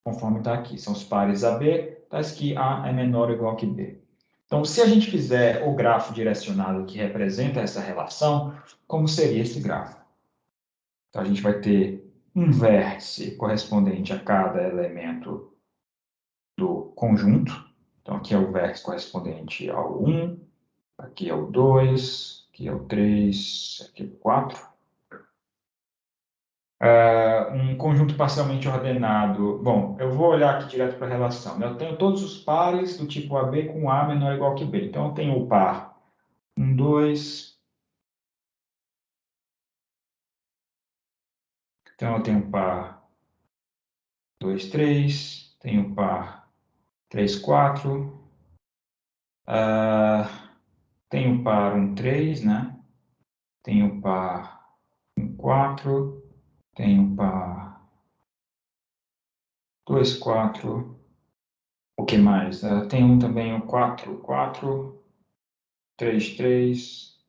conforme está aqui. São os pares AB, tais que A é menor ou igual que B. Então, se a gente fizer o grafo direcionado que representa essa relação, como seria esse grafo? Então, a gente vai ter um vértice correspondente a cada elemento do conjunto. Então, aqui é o vértice correspondente ao 1, aqui é o 2, aqui é o 3, aqui é o 4. Um conjunto parcialmente ordenado. Bom, eu vou olhar aqui direto para a relação. Eu tenho todos os pares do tipo AB com A menor ou igual que B. Então, eu tenho o par 1, 2. Então, eu tenho o par 2, 3. Tenho o par 3, 4. Tenho o par 1, 3, né? Tenho o par 1, 4. Tenho o par 2, 4. O que mais? Tem também o 4, 4. 3, 3.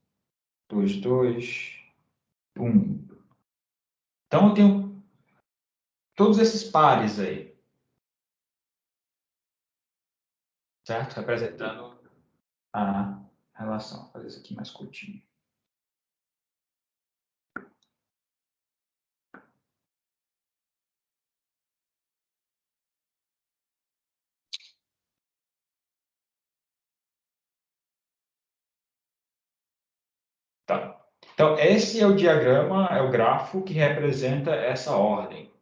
2, 2. 1. Então, eu tenho todos esses pares aí, certo? Representando a relação. Vou fazer isso aqui mais curtinho. Tá. Então, esse é o diagrama, é o grafo que representa essa ordem.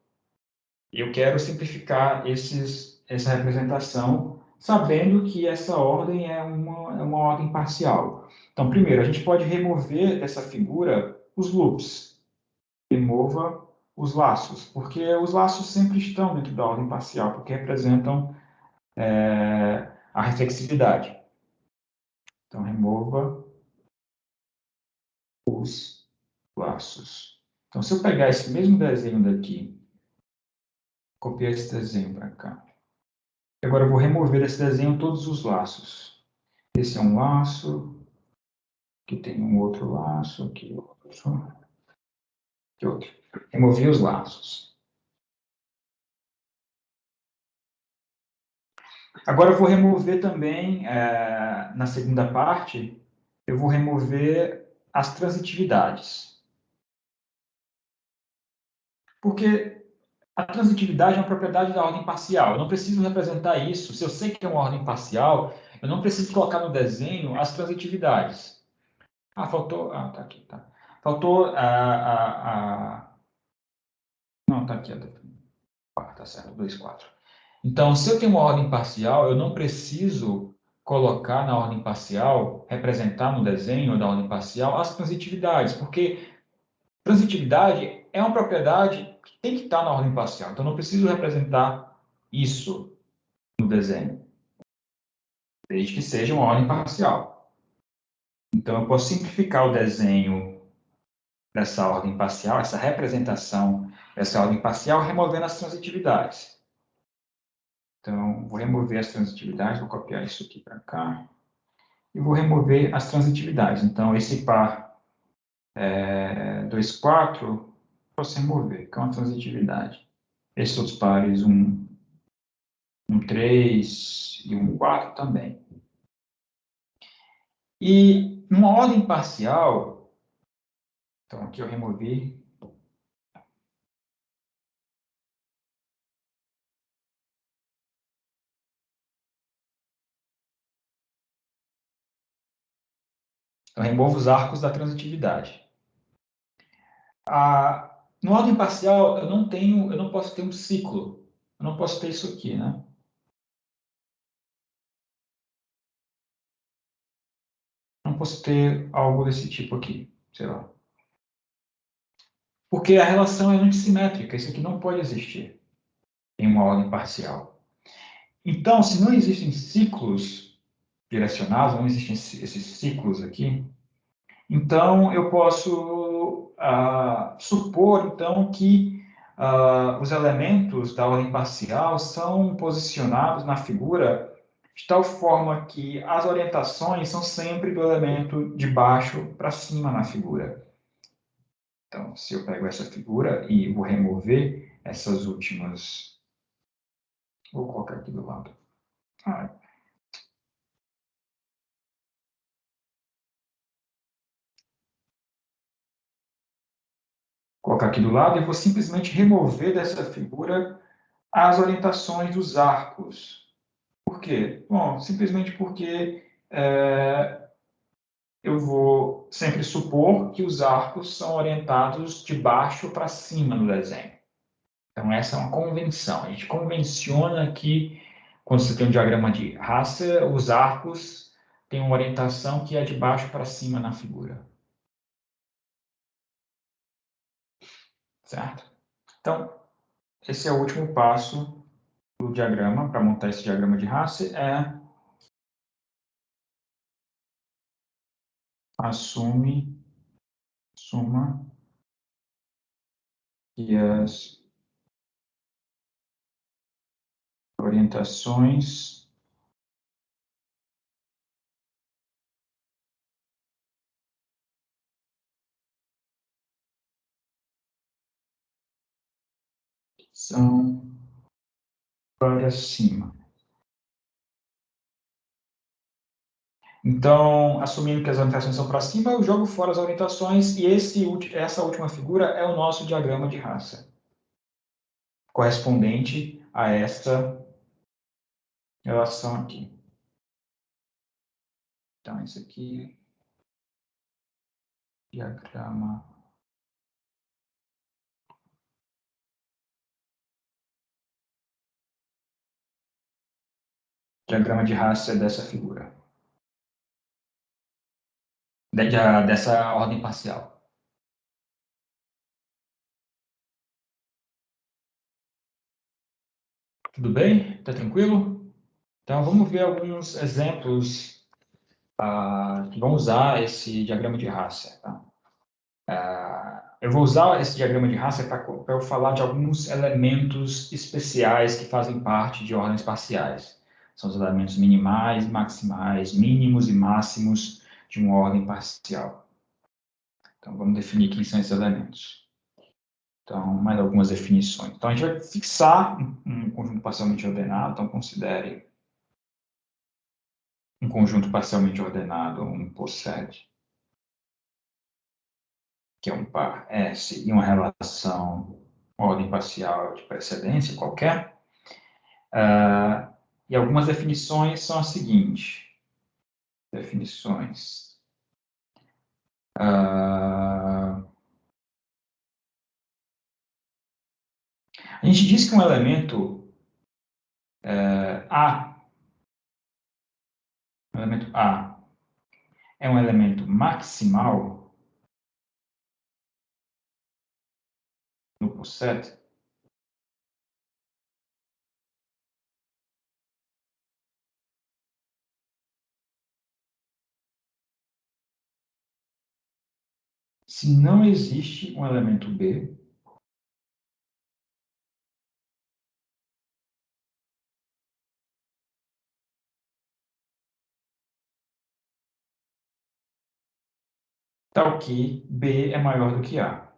E eu quero simplificar essa representação, sabendo que essa ordem é uma ordem parcial. Então, primeiro, a gente pode remover dessa figura os loops. Remova os laços, porque os laços sempre estão dentro da ordem parcial, porque representam a reflexividade. Então, remova os laços. Então, se eu pegar esse mesmo desenho daqui, copiar esse desenho para cá, agora eu vou remover desse desenho todos os laços. Esse é um laço, aqui tem um outro laço, aqui outro, aqui outro. Removi os laços. Agora eu vou remover também, na segunda parte, eu vou remover as transitividades. Porque a transitividade é uma propriedade da ordem parcial. Eu não preciso representar isso. Se eu sei que é uma ordem parcial, eu não preciso colocar no desenho as transitividades. Faltou... tá aqui, tá. Faltou Não, tá aqui. Tá certo, 2, 4. Então, se eu tenho uma ordem parcial, eu não preciso colocar na ordem parcial, representar no desenho da ordem parcial as transitividades, porque transitividade é uma propriedade que tem que estar na ordem parcial. Então, eu não preciso representar isso no desenho, desde que seja uma ordem parcial. Então, eu posso simplificar o desenho dessa ordem parcial, essa representação dessa ordem parcial, removendo as transitividades. Então, vou remover as transitividades, vou copiar isso aqui para cá. e vou remover as transitividades. Então, esse par 2, 4, posso remover, que é uma transitividade. Esses outros pares, 1, 3 e 1, 4 também. E numa ordem parcial, então aqui eu removi. Eu removo os arcos da transitividade. No ordem parcial, eu não posso ter um ciclo. Eu não posso ter isso aqui, né? Não posso ter algo desse tipo aqui, sei lá. Porque a relação é antissimétrica. Isso aqui não pode existir em uma ordem parcial. Então, se não existem ciclos direcionados, não existem esses ciclos aqui, então eu posso supor então que os elementos da ordem parcial são posicionados na figura de tal forma que as orientações são sempre do elemento de baixo para cima na figura. Então, se eu pego essa figura e vou remover essas últimas... Vou colocar aqui do lado. Colocar aqui do lado e vou simplesmente remover dessa figura as orientações dos arcos. Por quê? Bom, simplesmente porque eu vou sempre supor que os arcos são orientados de baixo para cima no desenho. Então, essa é uma convenção. A gente convenciona que, quando você tem um diagrama de Hasse, os arcos têm uma orientação que é de baixo para cima na figura. Certo? Então, esse é o último passo do diagrama, para montar esse diagrama de Hasse, assume, suma e as orientações são para cima. Então, assumindo que as orientações são para cima, eu jogo fora as orientações e essa última figura é o nosso diagrama de Hasse, correspondente a esta relação aqui. Então, esse aqui, diagrama de Hasse é dessa figura, dessa ordem parcial. Tudo bem? Está tranquilo? Então, vamos ver alguns exemplos que vão usar esse diagrama de Hasse. Tá? Eu vou usar esse diagrama de Hasse para eu falar de alguns elementos especiais que fazem parte de ordens parciais. São os elementos minimais, maximais, mínimos e máximos de uma ordem parcial. Então, vamos definir quem são esses elementos. Então, mais algumas definições. Então, a gente vai fixar um conjunto parcialmente ordenado. Então, considere um conjunto parcialmente ordenado, um possede, que é um par S e uma relação ordem parcial de precedência qualquer. E algumas definições são as seguintes. Definições. A gente diz que um elemento A é um elemento maximal no poset se não existe um elemento B tal que B é maior do que A.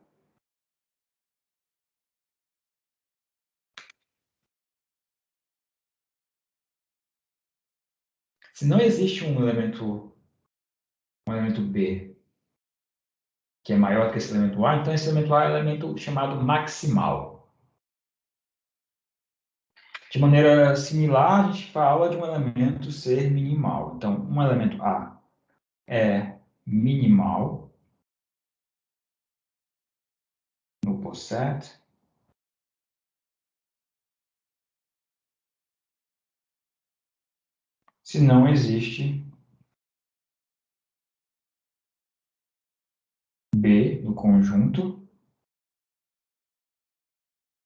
Se não existe um elemento B que é maior que esse elemento A, então esse elemento A é um elemento chamado maximal. De maneira similar, a gente fala de um elemento ser minimal. Então, um elemento A é minimal no POSET se não existe B no conjunto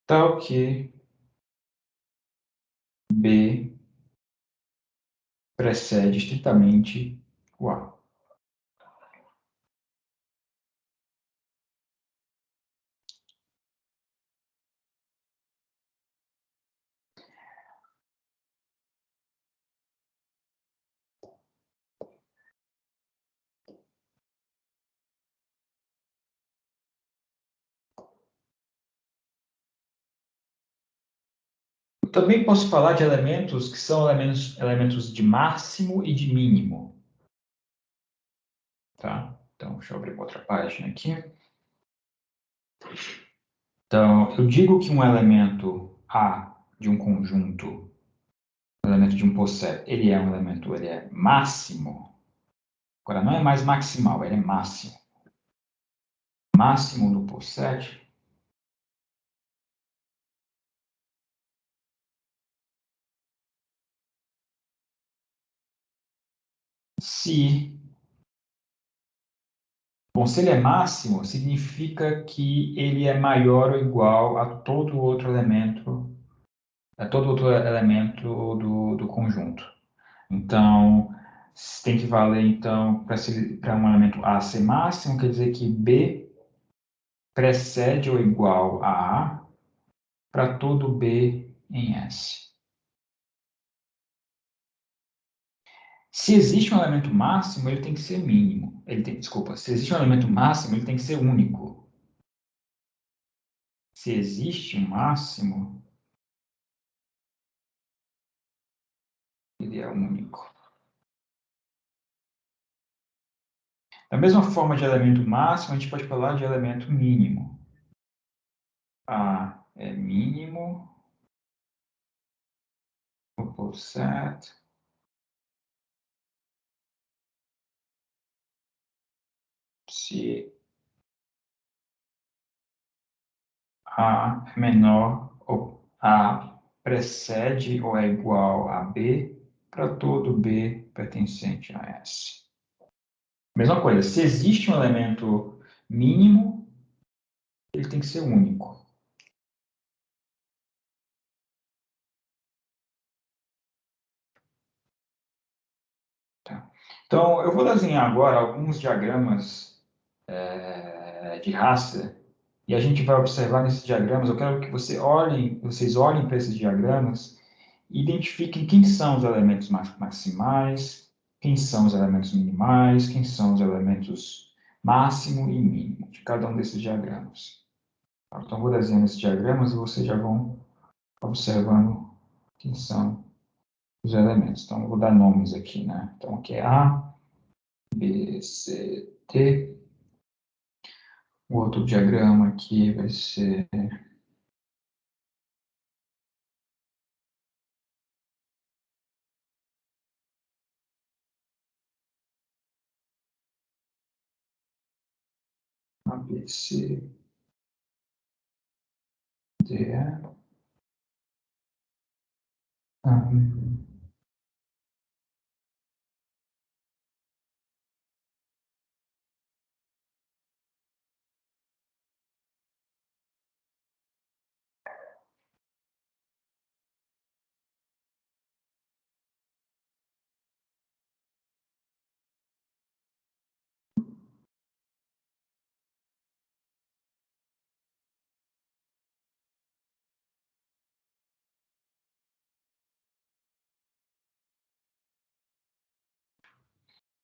tal que B precede estritamente o A. Eu também posso falar de elementos que são elementos de máximo e de mínimo. Tá? Então, deixa eu abrir outra página aqui. Então, eu digo que um elemento A de um conjunto, um elemento de um POSET, ele é máximo. Agora, não é mais maximal, ele é máximo. Máximo do POSET se... Bom, se ele é máximo, significa que ele é maior ou igual a todo outro elemento do conjunto. Então, tem que valer, então, para um elemento A ser máximo, quer dizer que B precede ou igual a A para todo B em S. Se existe um elemento máximo, ele tem que ser mínimo. Se existe um elemento máximo, ele tem que ser único. Se existe um máximo, ele é único. Da mesma forma de elemento máximo, a gente pode falar de elemento mínimo. A é mínimo no POSET. Se A é menor ou A precede ou é igual a B para todo B pertencente a S. Mesma coisa, se existe um elemento mínimo, ele tem que ser único. Tá? Então, eu vou desenhar agora alguns diagramas de raster e a gente vai observar nesses diagramas. Eu quero que vocês olhem para esses diagramas e identifiquem quem são os elementos maximais, quem são os elementos minimais, quem são os elementos máximo e mínimo de cada um desses diagramas. Então, eu vou desenhando esses diagramas e vocês já vão observando quem são os elementos. Então, eu vou dar nomes aqui, né? Então, aqui é A, B, C, D. O outro diagrama aqui vai ser A, B, C, D, E.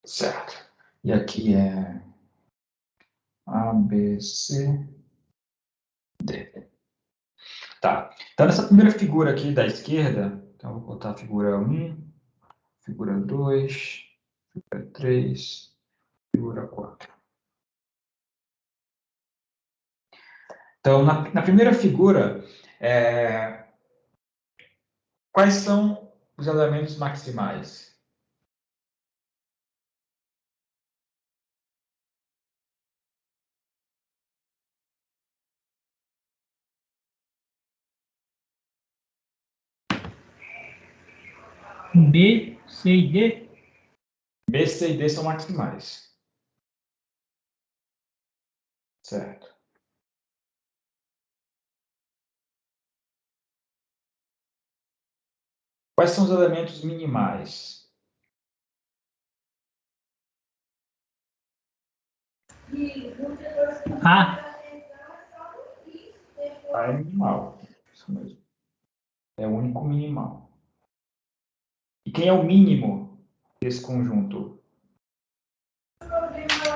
Certo. E aqui é A, B, C, D. Tá. Então, nessa primeira figura aqui da esquerda, então eu vou botar a figura 1, figura 2, figura 3, figura 4. Então, na primeira figura, quais são os elementos maximais? B, C e D? B, C e D são maximais. Certo. Quais são os elementos minimais? A, A é minimal. Isso mesmo. É o único minimal. E quem é o mínimo desse conjunto?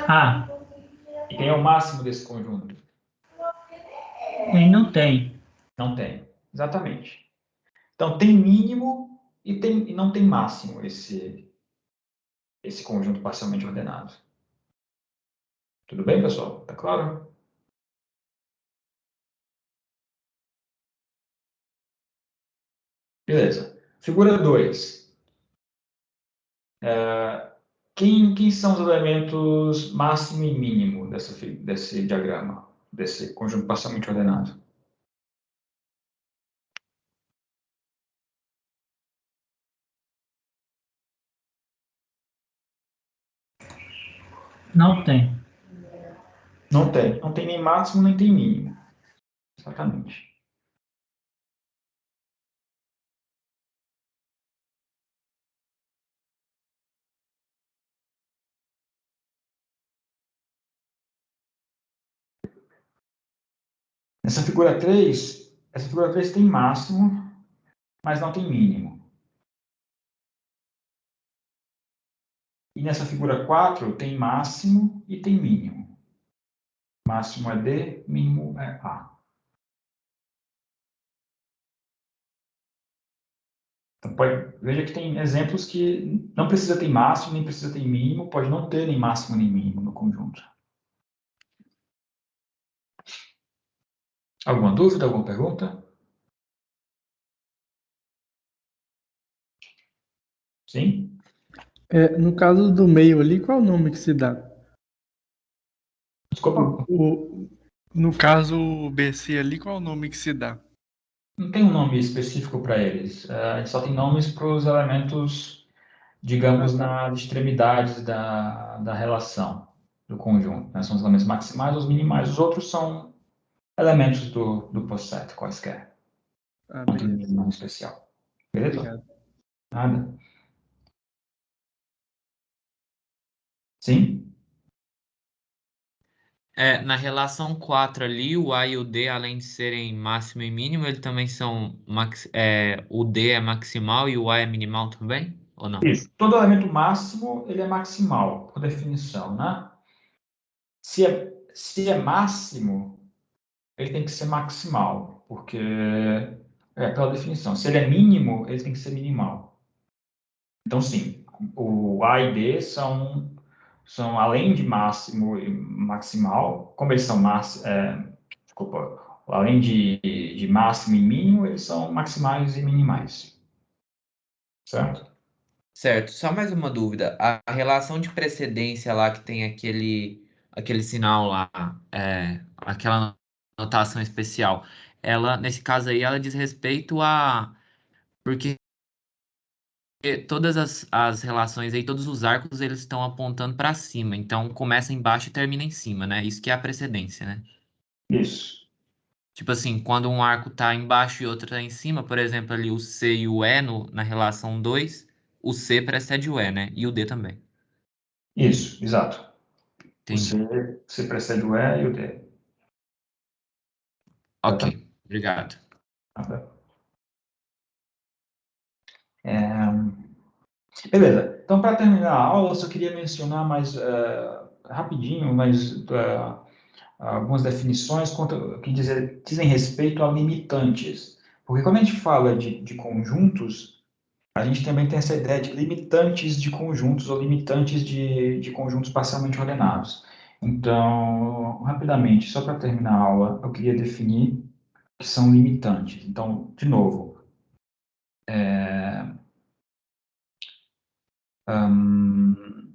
A. E quem é o máximo desse conjunto? Ele não tem. Não tem. Exatamente. Então, tem mínimo e não tem máximo esse conjunto parcialmente ordenado. Tudo bem, pessoal? Tá claro? Beleza. Figura 2. Quem são os elementos máximo e mínimo desse diagrama, desse conjunto parcialmente ordenado? Não tem. Não tem. Não tem nem máximo, nem tem mínimo. Exatamente. Essa figura 3 tem máximo, mas não tem mínimo. E nessa figura 4 tem máximo e tem mínimo. Máximo é D, mínimo é A. Então, veja que tem exemplos que não precisa ter máximo, nem precisa ter mínimo, pode não ter nem máximo nem mínimo no conjunto. Alguma dúvida, alguma pergunta? Sim? No caso do meio ali, qual é o nome que se dá? Desculpa, No caso o BC ali, qual é o nome que se dá? não tem um nome específico para eles. A gente só tem nomes para os elementos, digamos, nas extremidades da relação do conjunto, né? São os elementos maximais ou os minimais. Os outros são elementos do posset, quaisquer. Não tem Beleza. nenhum nome especial. Beleza? Obrigado. Nada. Sim? Na relação 4 ali, o A e o D, além de serem máximo e mínimo, eles também são. O D é maximal e o A é minimal também? Ou não? Isso. Todo elemento máximo, ele é maximal, por definição, né? Se é máximo, ele tem que ser maximal, porque pela definição. Se ele é mínimo, ele tem que ser minimal. Então, sim, o A e D são além de máximo e maximal, como eles são desculpa, além de máximo e mínimo, eles são maximais e minimais. Certo? Certo, só mais uma dúvida. A relação de precedência lá que tem aquele sinal lá, aquela notação especial, ela, nesse caso aí, ela diz respeito a. Porque todas as relações aí, todos os arcos, eles estão apontando para cima. Então começa embaixo e termina em cima, né? Isso que é a precedência, né? Isso. Tipo assim, quando um arco tá embaixo e outro tá em cima, por exemplo, ali o C e o E na relação 2, o C precede o E, né? E o D também. Isso, exato. Entendi. Você precede o E e o D. Ok, obrigado. Nada. Beleza. Então, para terminar a aula, eu só queria mencionar mais rapidinho, mas algumas definições que dizem respeito a limitantes. Porque quando a gente fala de conjuntos, a gente também tem essa ideia de limitantes de conjuntos ou limitantes de conjuntos parcialmente ordenados. Então, rapidamente, só para terminar a aula, eu queria definir o que são limitantes. Então, de novo,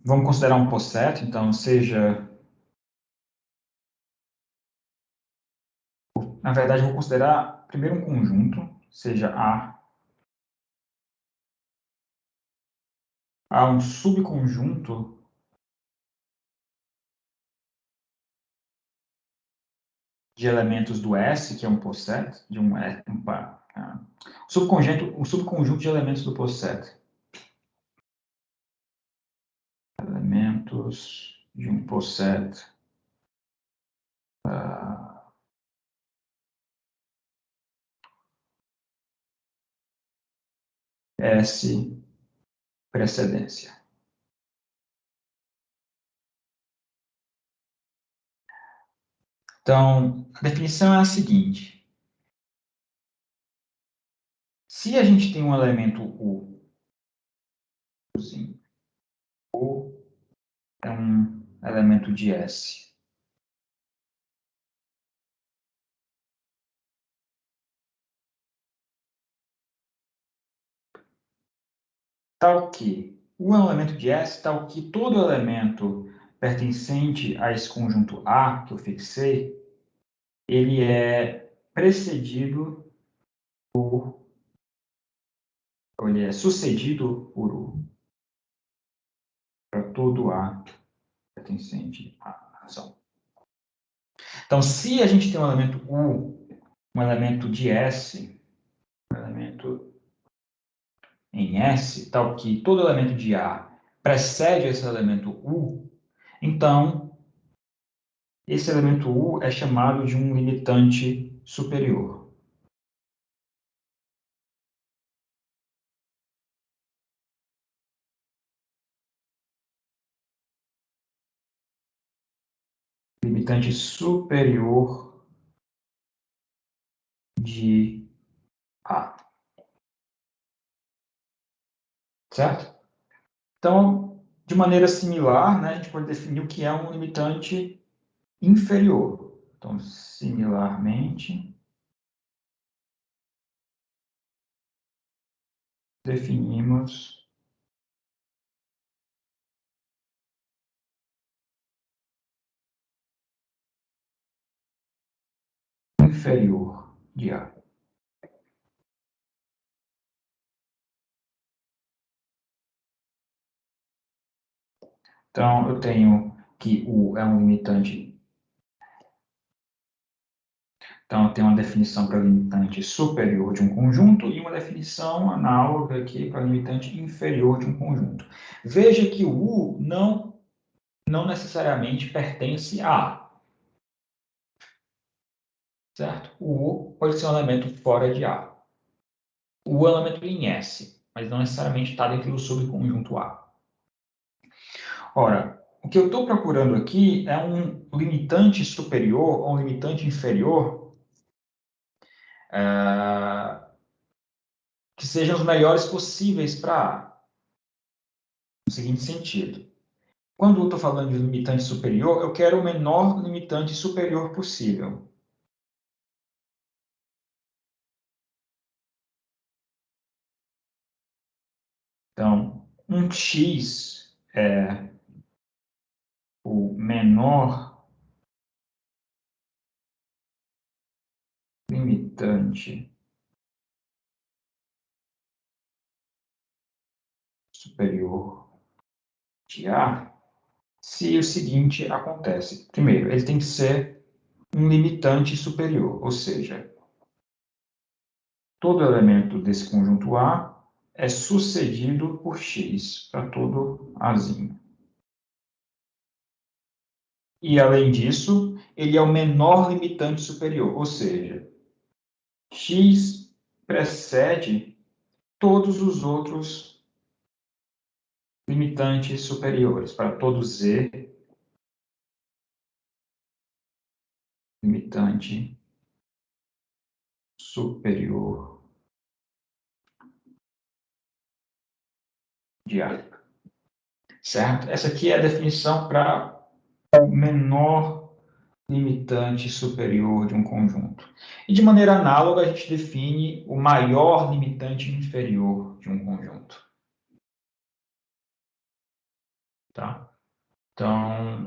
vamos considerar um posset, então, seja... Na verdade, eu vou considerar primeiro um conjunto, seja A. Há um subconjunto de elementos do S, que é um posset, subconjunto de elementos do posset. Elementos de um posset. S precedência. Então, a definição é a seguinte. Se a gente tem um elemento U, U é um elemento de S. Tal que U é um elemento de S, tal que todo elemento pertencente a esse conjunto A, que eu fixei, ele é precedido por, ou ele é sucedido por U, para todo A pertencente à razão. Então, se a gente tem um elemento U, um elemento de S, um elemento em S, tal que todo elemento de A precede esse elemento U, então, esse elemento U é chamado de um limitante superior. Limitante superior de A. Certo? Então, de maneira similar, né, a gente pode definir o que é um limitante inferior. Então, similarmente, definimos inferior de A. Então, eu tenho que U é um limitante. Então, eu tenho uma definição para limitante superior de um conjunto e uma definição análoga aqui para limitante inferior de um conjunto. Veja que o U não necessariamente pertence a A. Certo? O U pode ser um elemento fora de A. O U é um elemento em S, mas não necessariamente está dentro do subconjunto A. Ora, o que eu estou procurando aqui é um limitante superior ou um limitante inferior que sejam os melhores possíveis para A. No seguinte sentido. Quando eu estou falando de limitante superior, eu quero o menor limitante superior possível. Então, um x é o menor limitante superior de A, se o seguinte acontece. Primeiro, ele tem que ser um limitante superior, ou seja, todo elemento desse conjunto A é sucedido por x para todo Azinho. E, além disso, ele é o menor limitante superior, ou seja, x precede todos os outros limitantes superiores. Para todo z, limitante superior de A. Certo? Essa aqui é a definição para o menor limitante superior de um conjunto. E de maneira análoga, a gente define o maior limitante inferior de um conjunto. Tá? Então,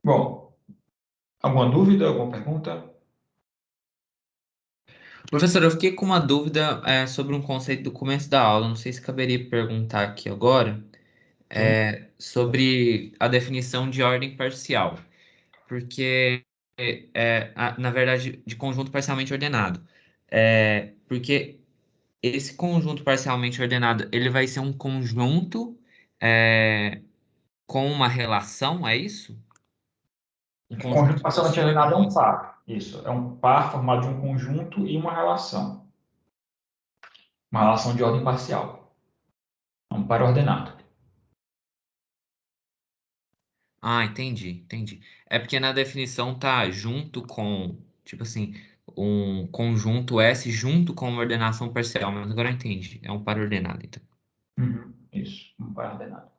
bom, alguma dúvida, alguma pergunta? Professor, eu fiquei com uma dúvida sobre um conceito do começo da aula. Não sei se caberia perguntar aqui agora, sobre a definição de ordem parcial. Porque, na verdade, de conjunto parcialmente ordenado. Porque esse conjunto parcialmente ordenado, ele vai ser um conjunto com uma relação, é isso? Um O conjunto parcialmente possui ordenado é um par. Isso, é um par formado de um conjunto e uma relação. Uma relação de ordem parcial. É um par ordenado. Ah, entendi. É porque na definição tá junto com, tipo assim, um conjunto S junto com uma ordenação parcial, mas agora eu entendi. É um par ordenado, então. Isso, um par ordenado.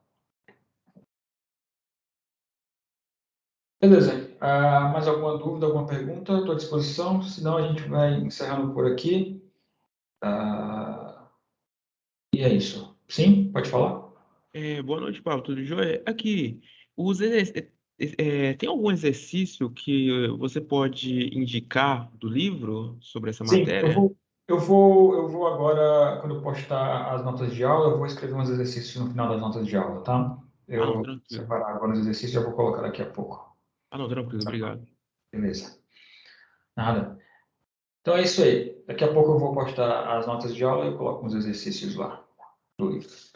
Beleza. Mais alguma dúvida, alguma pergunta? Estou à disposição. Senão a gente vai encerrando por aqui. E é isso. Sim, pode falar? Boa noite, Paulo. Tudo jóia? Aqui, tem algum exercício que você pode indicar do livro sobre essa Sim, eu matéria? vou, eu vou agora, quando eu postar as notas de aula, eu vou escrever uns exercícios no final das notas de aula, tá? Ah, não, Eu tranquilo. separar agora os exercícios e eu vou colocar daqui a pouco. Ah, não, tranquilo, obrigado. Beleza. Nada. Então é isso aí. Daqui a pouco eu vou postar as notas de aula e eu coloco uns exercícios lá do livro.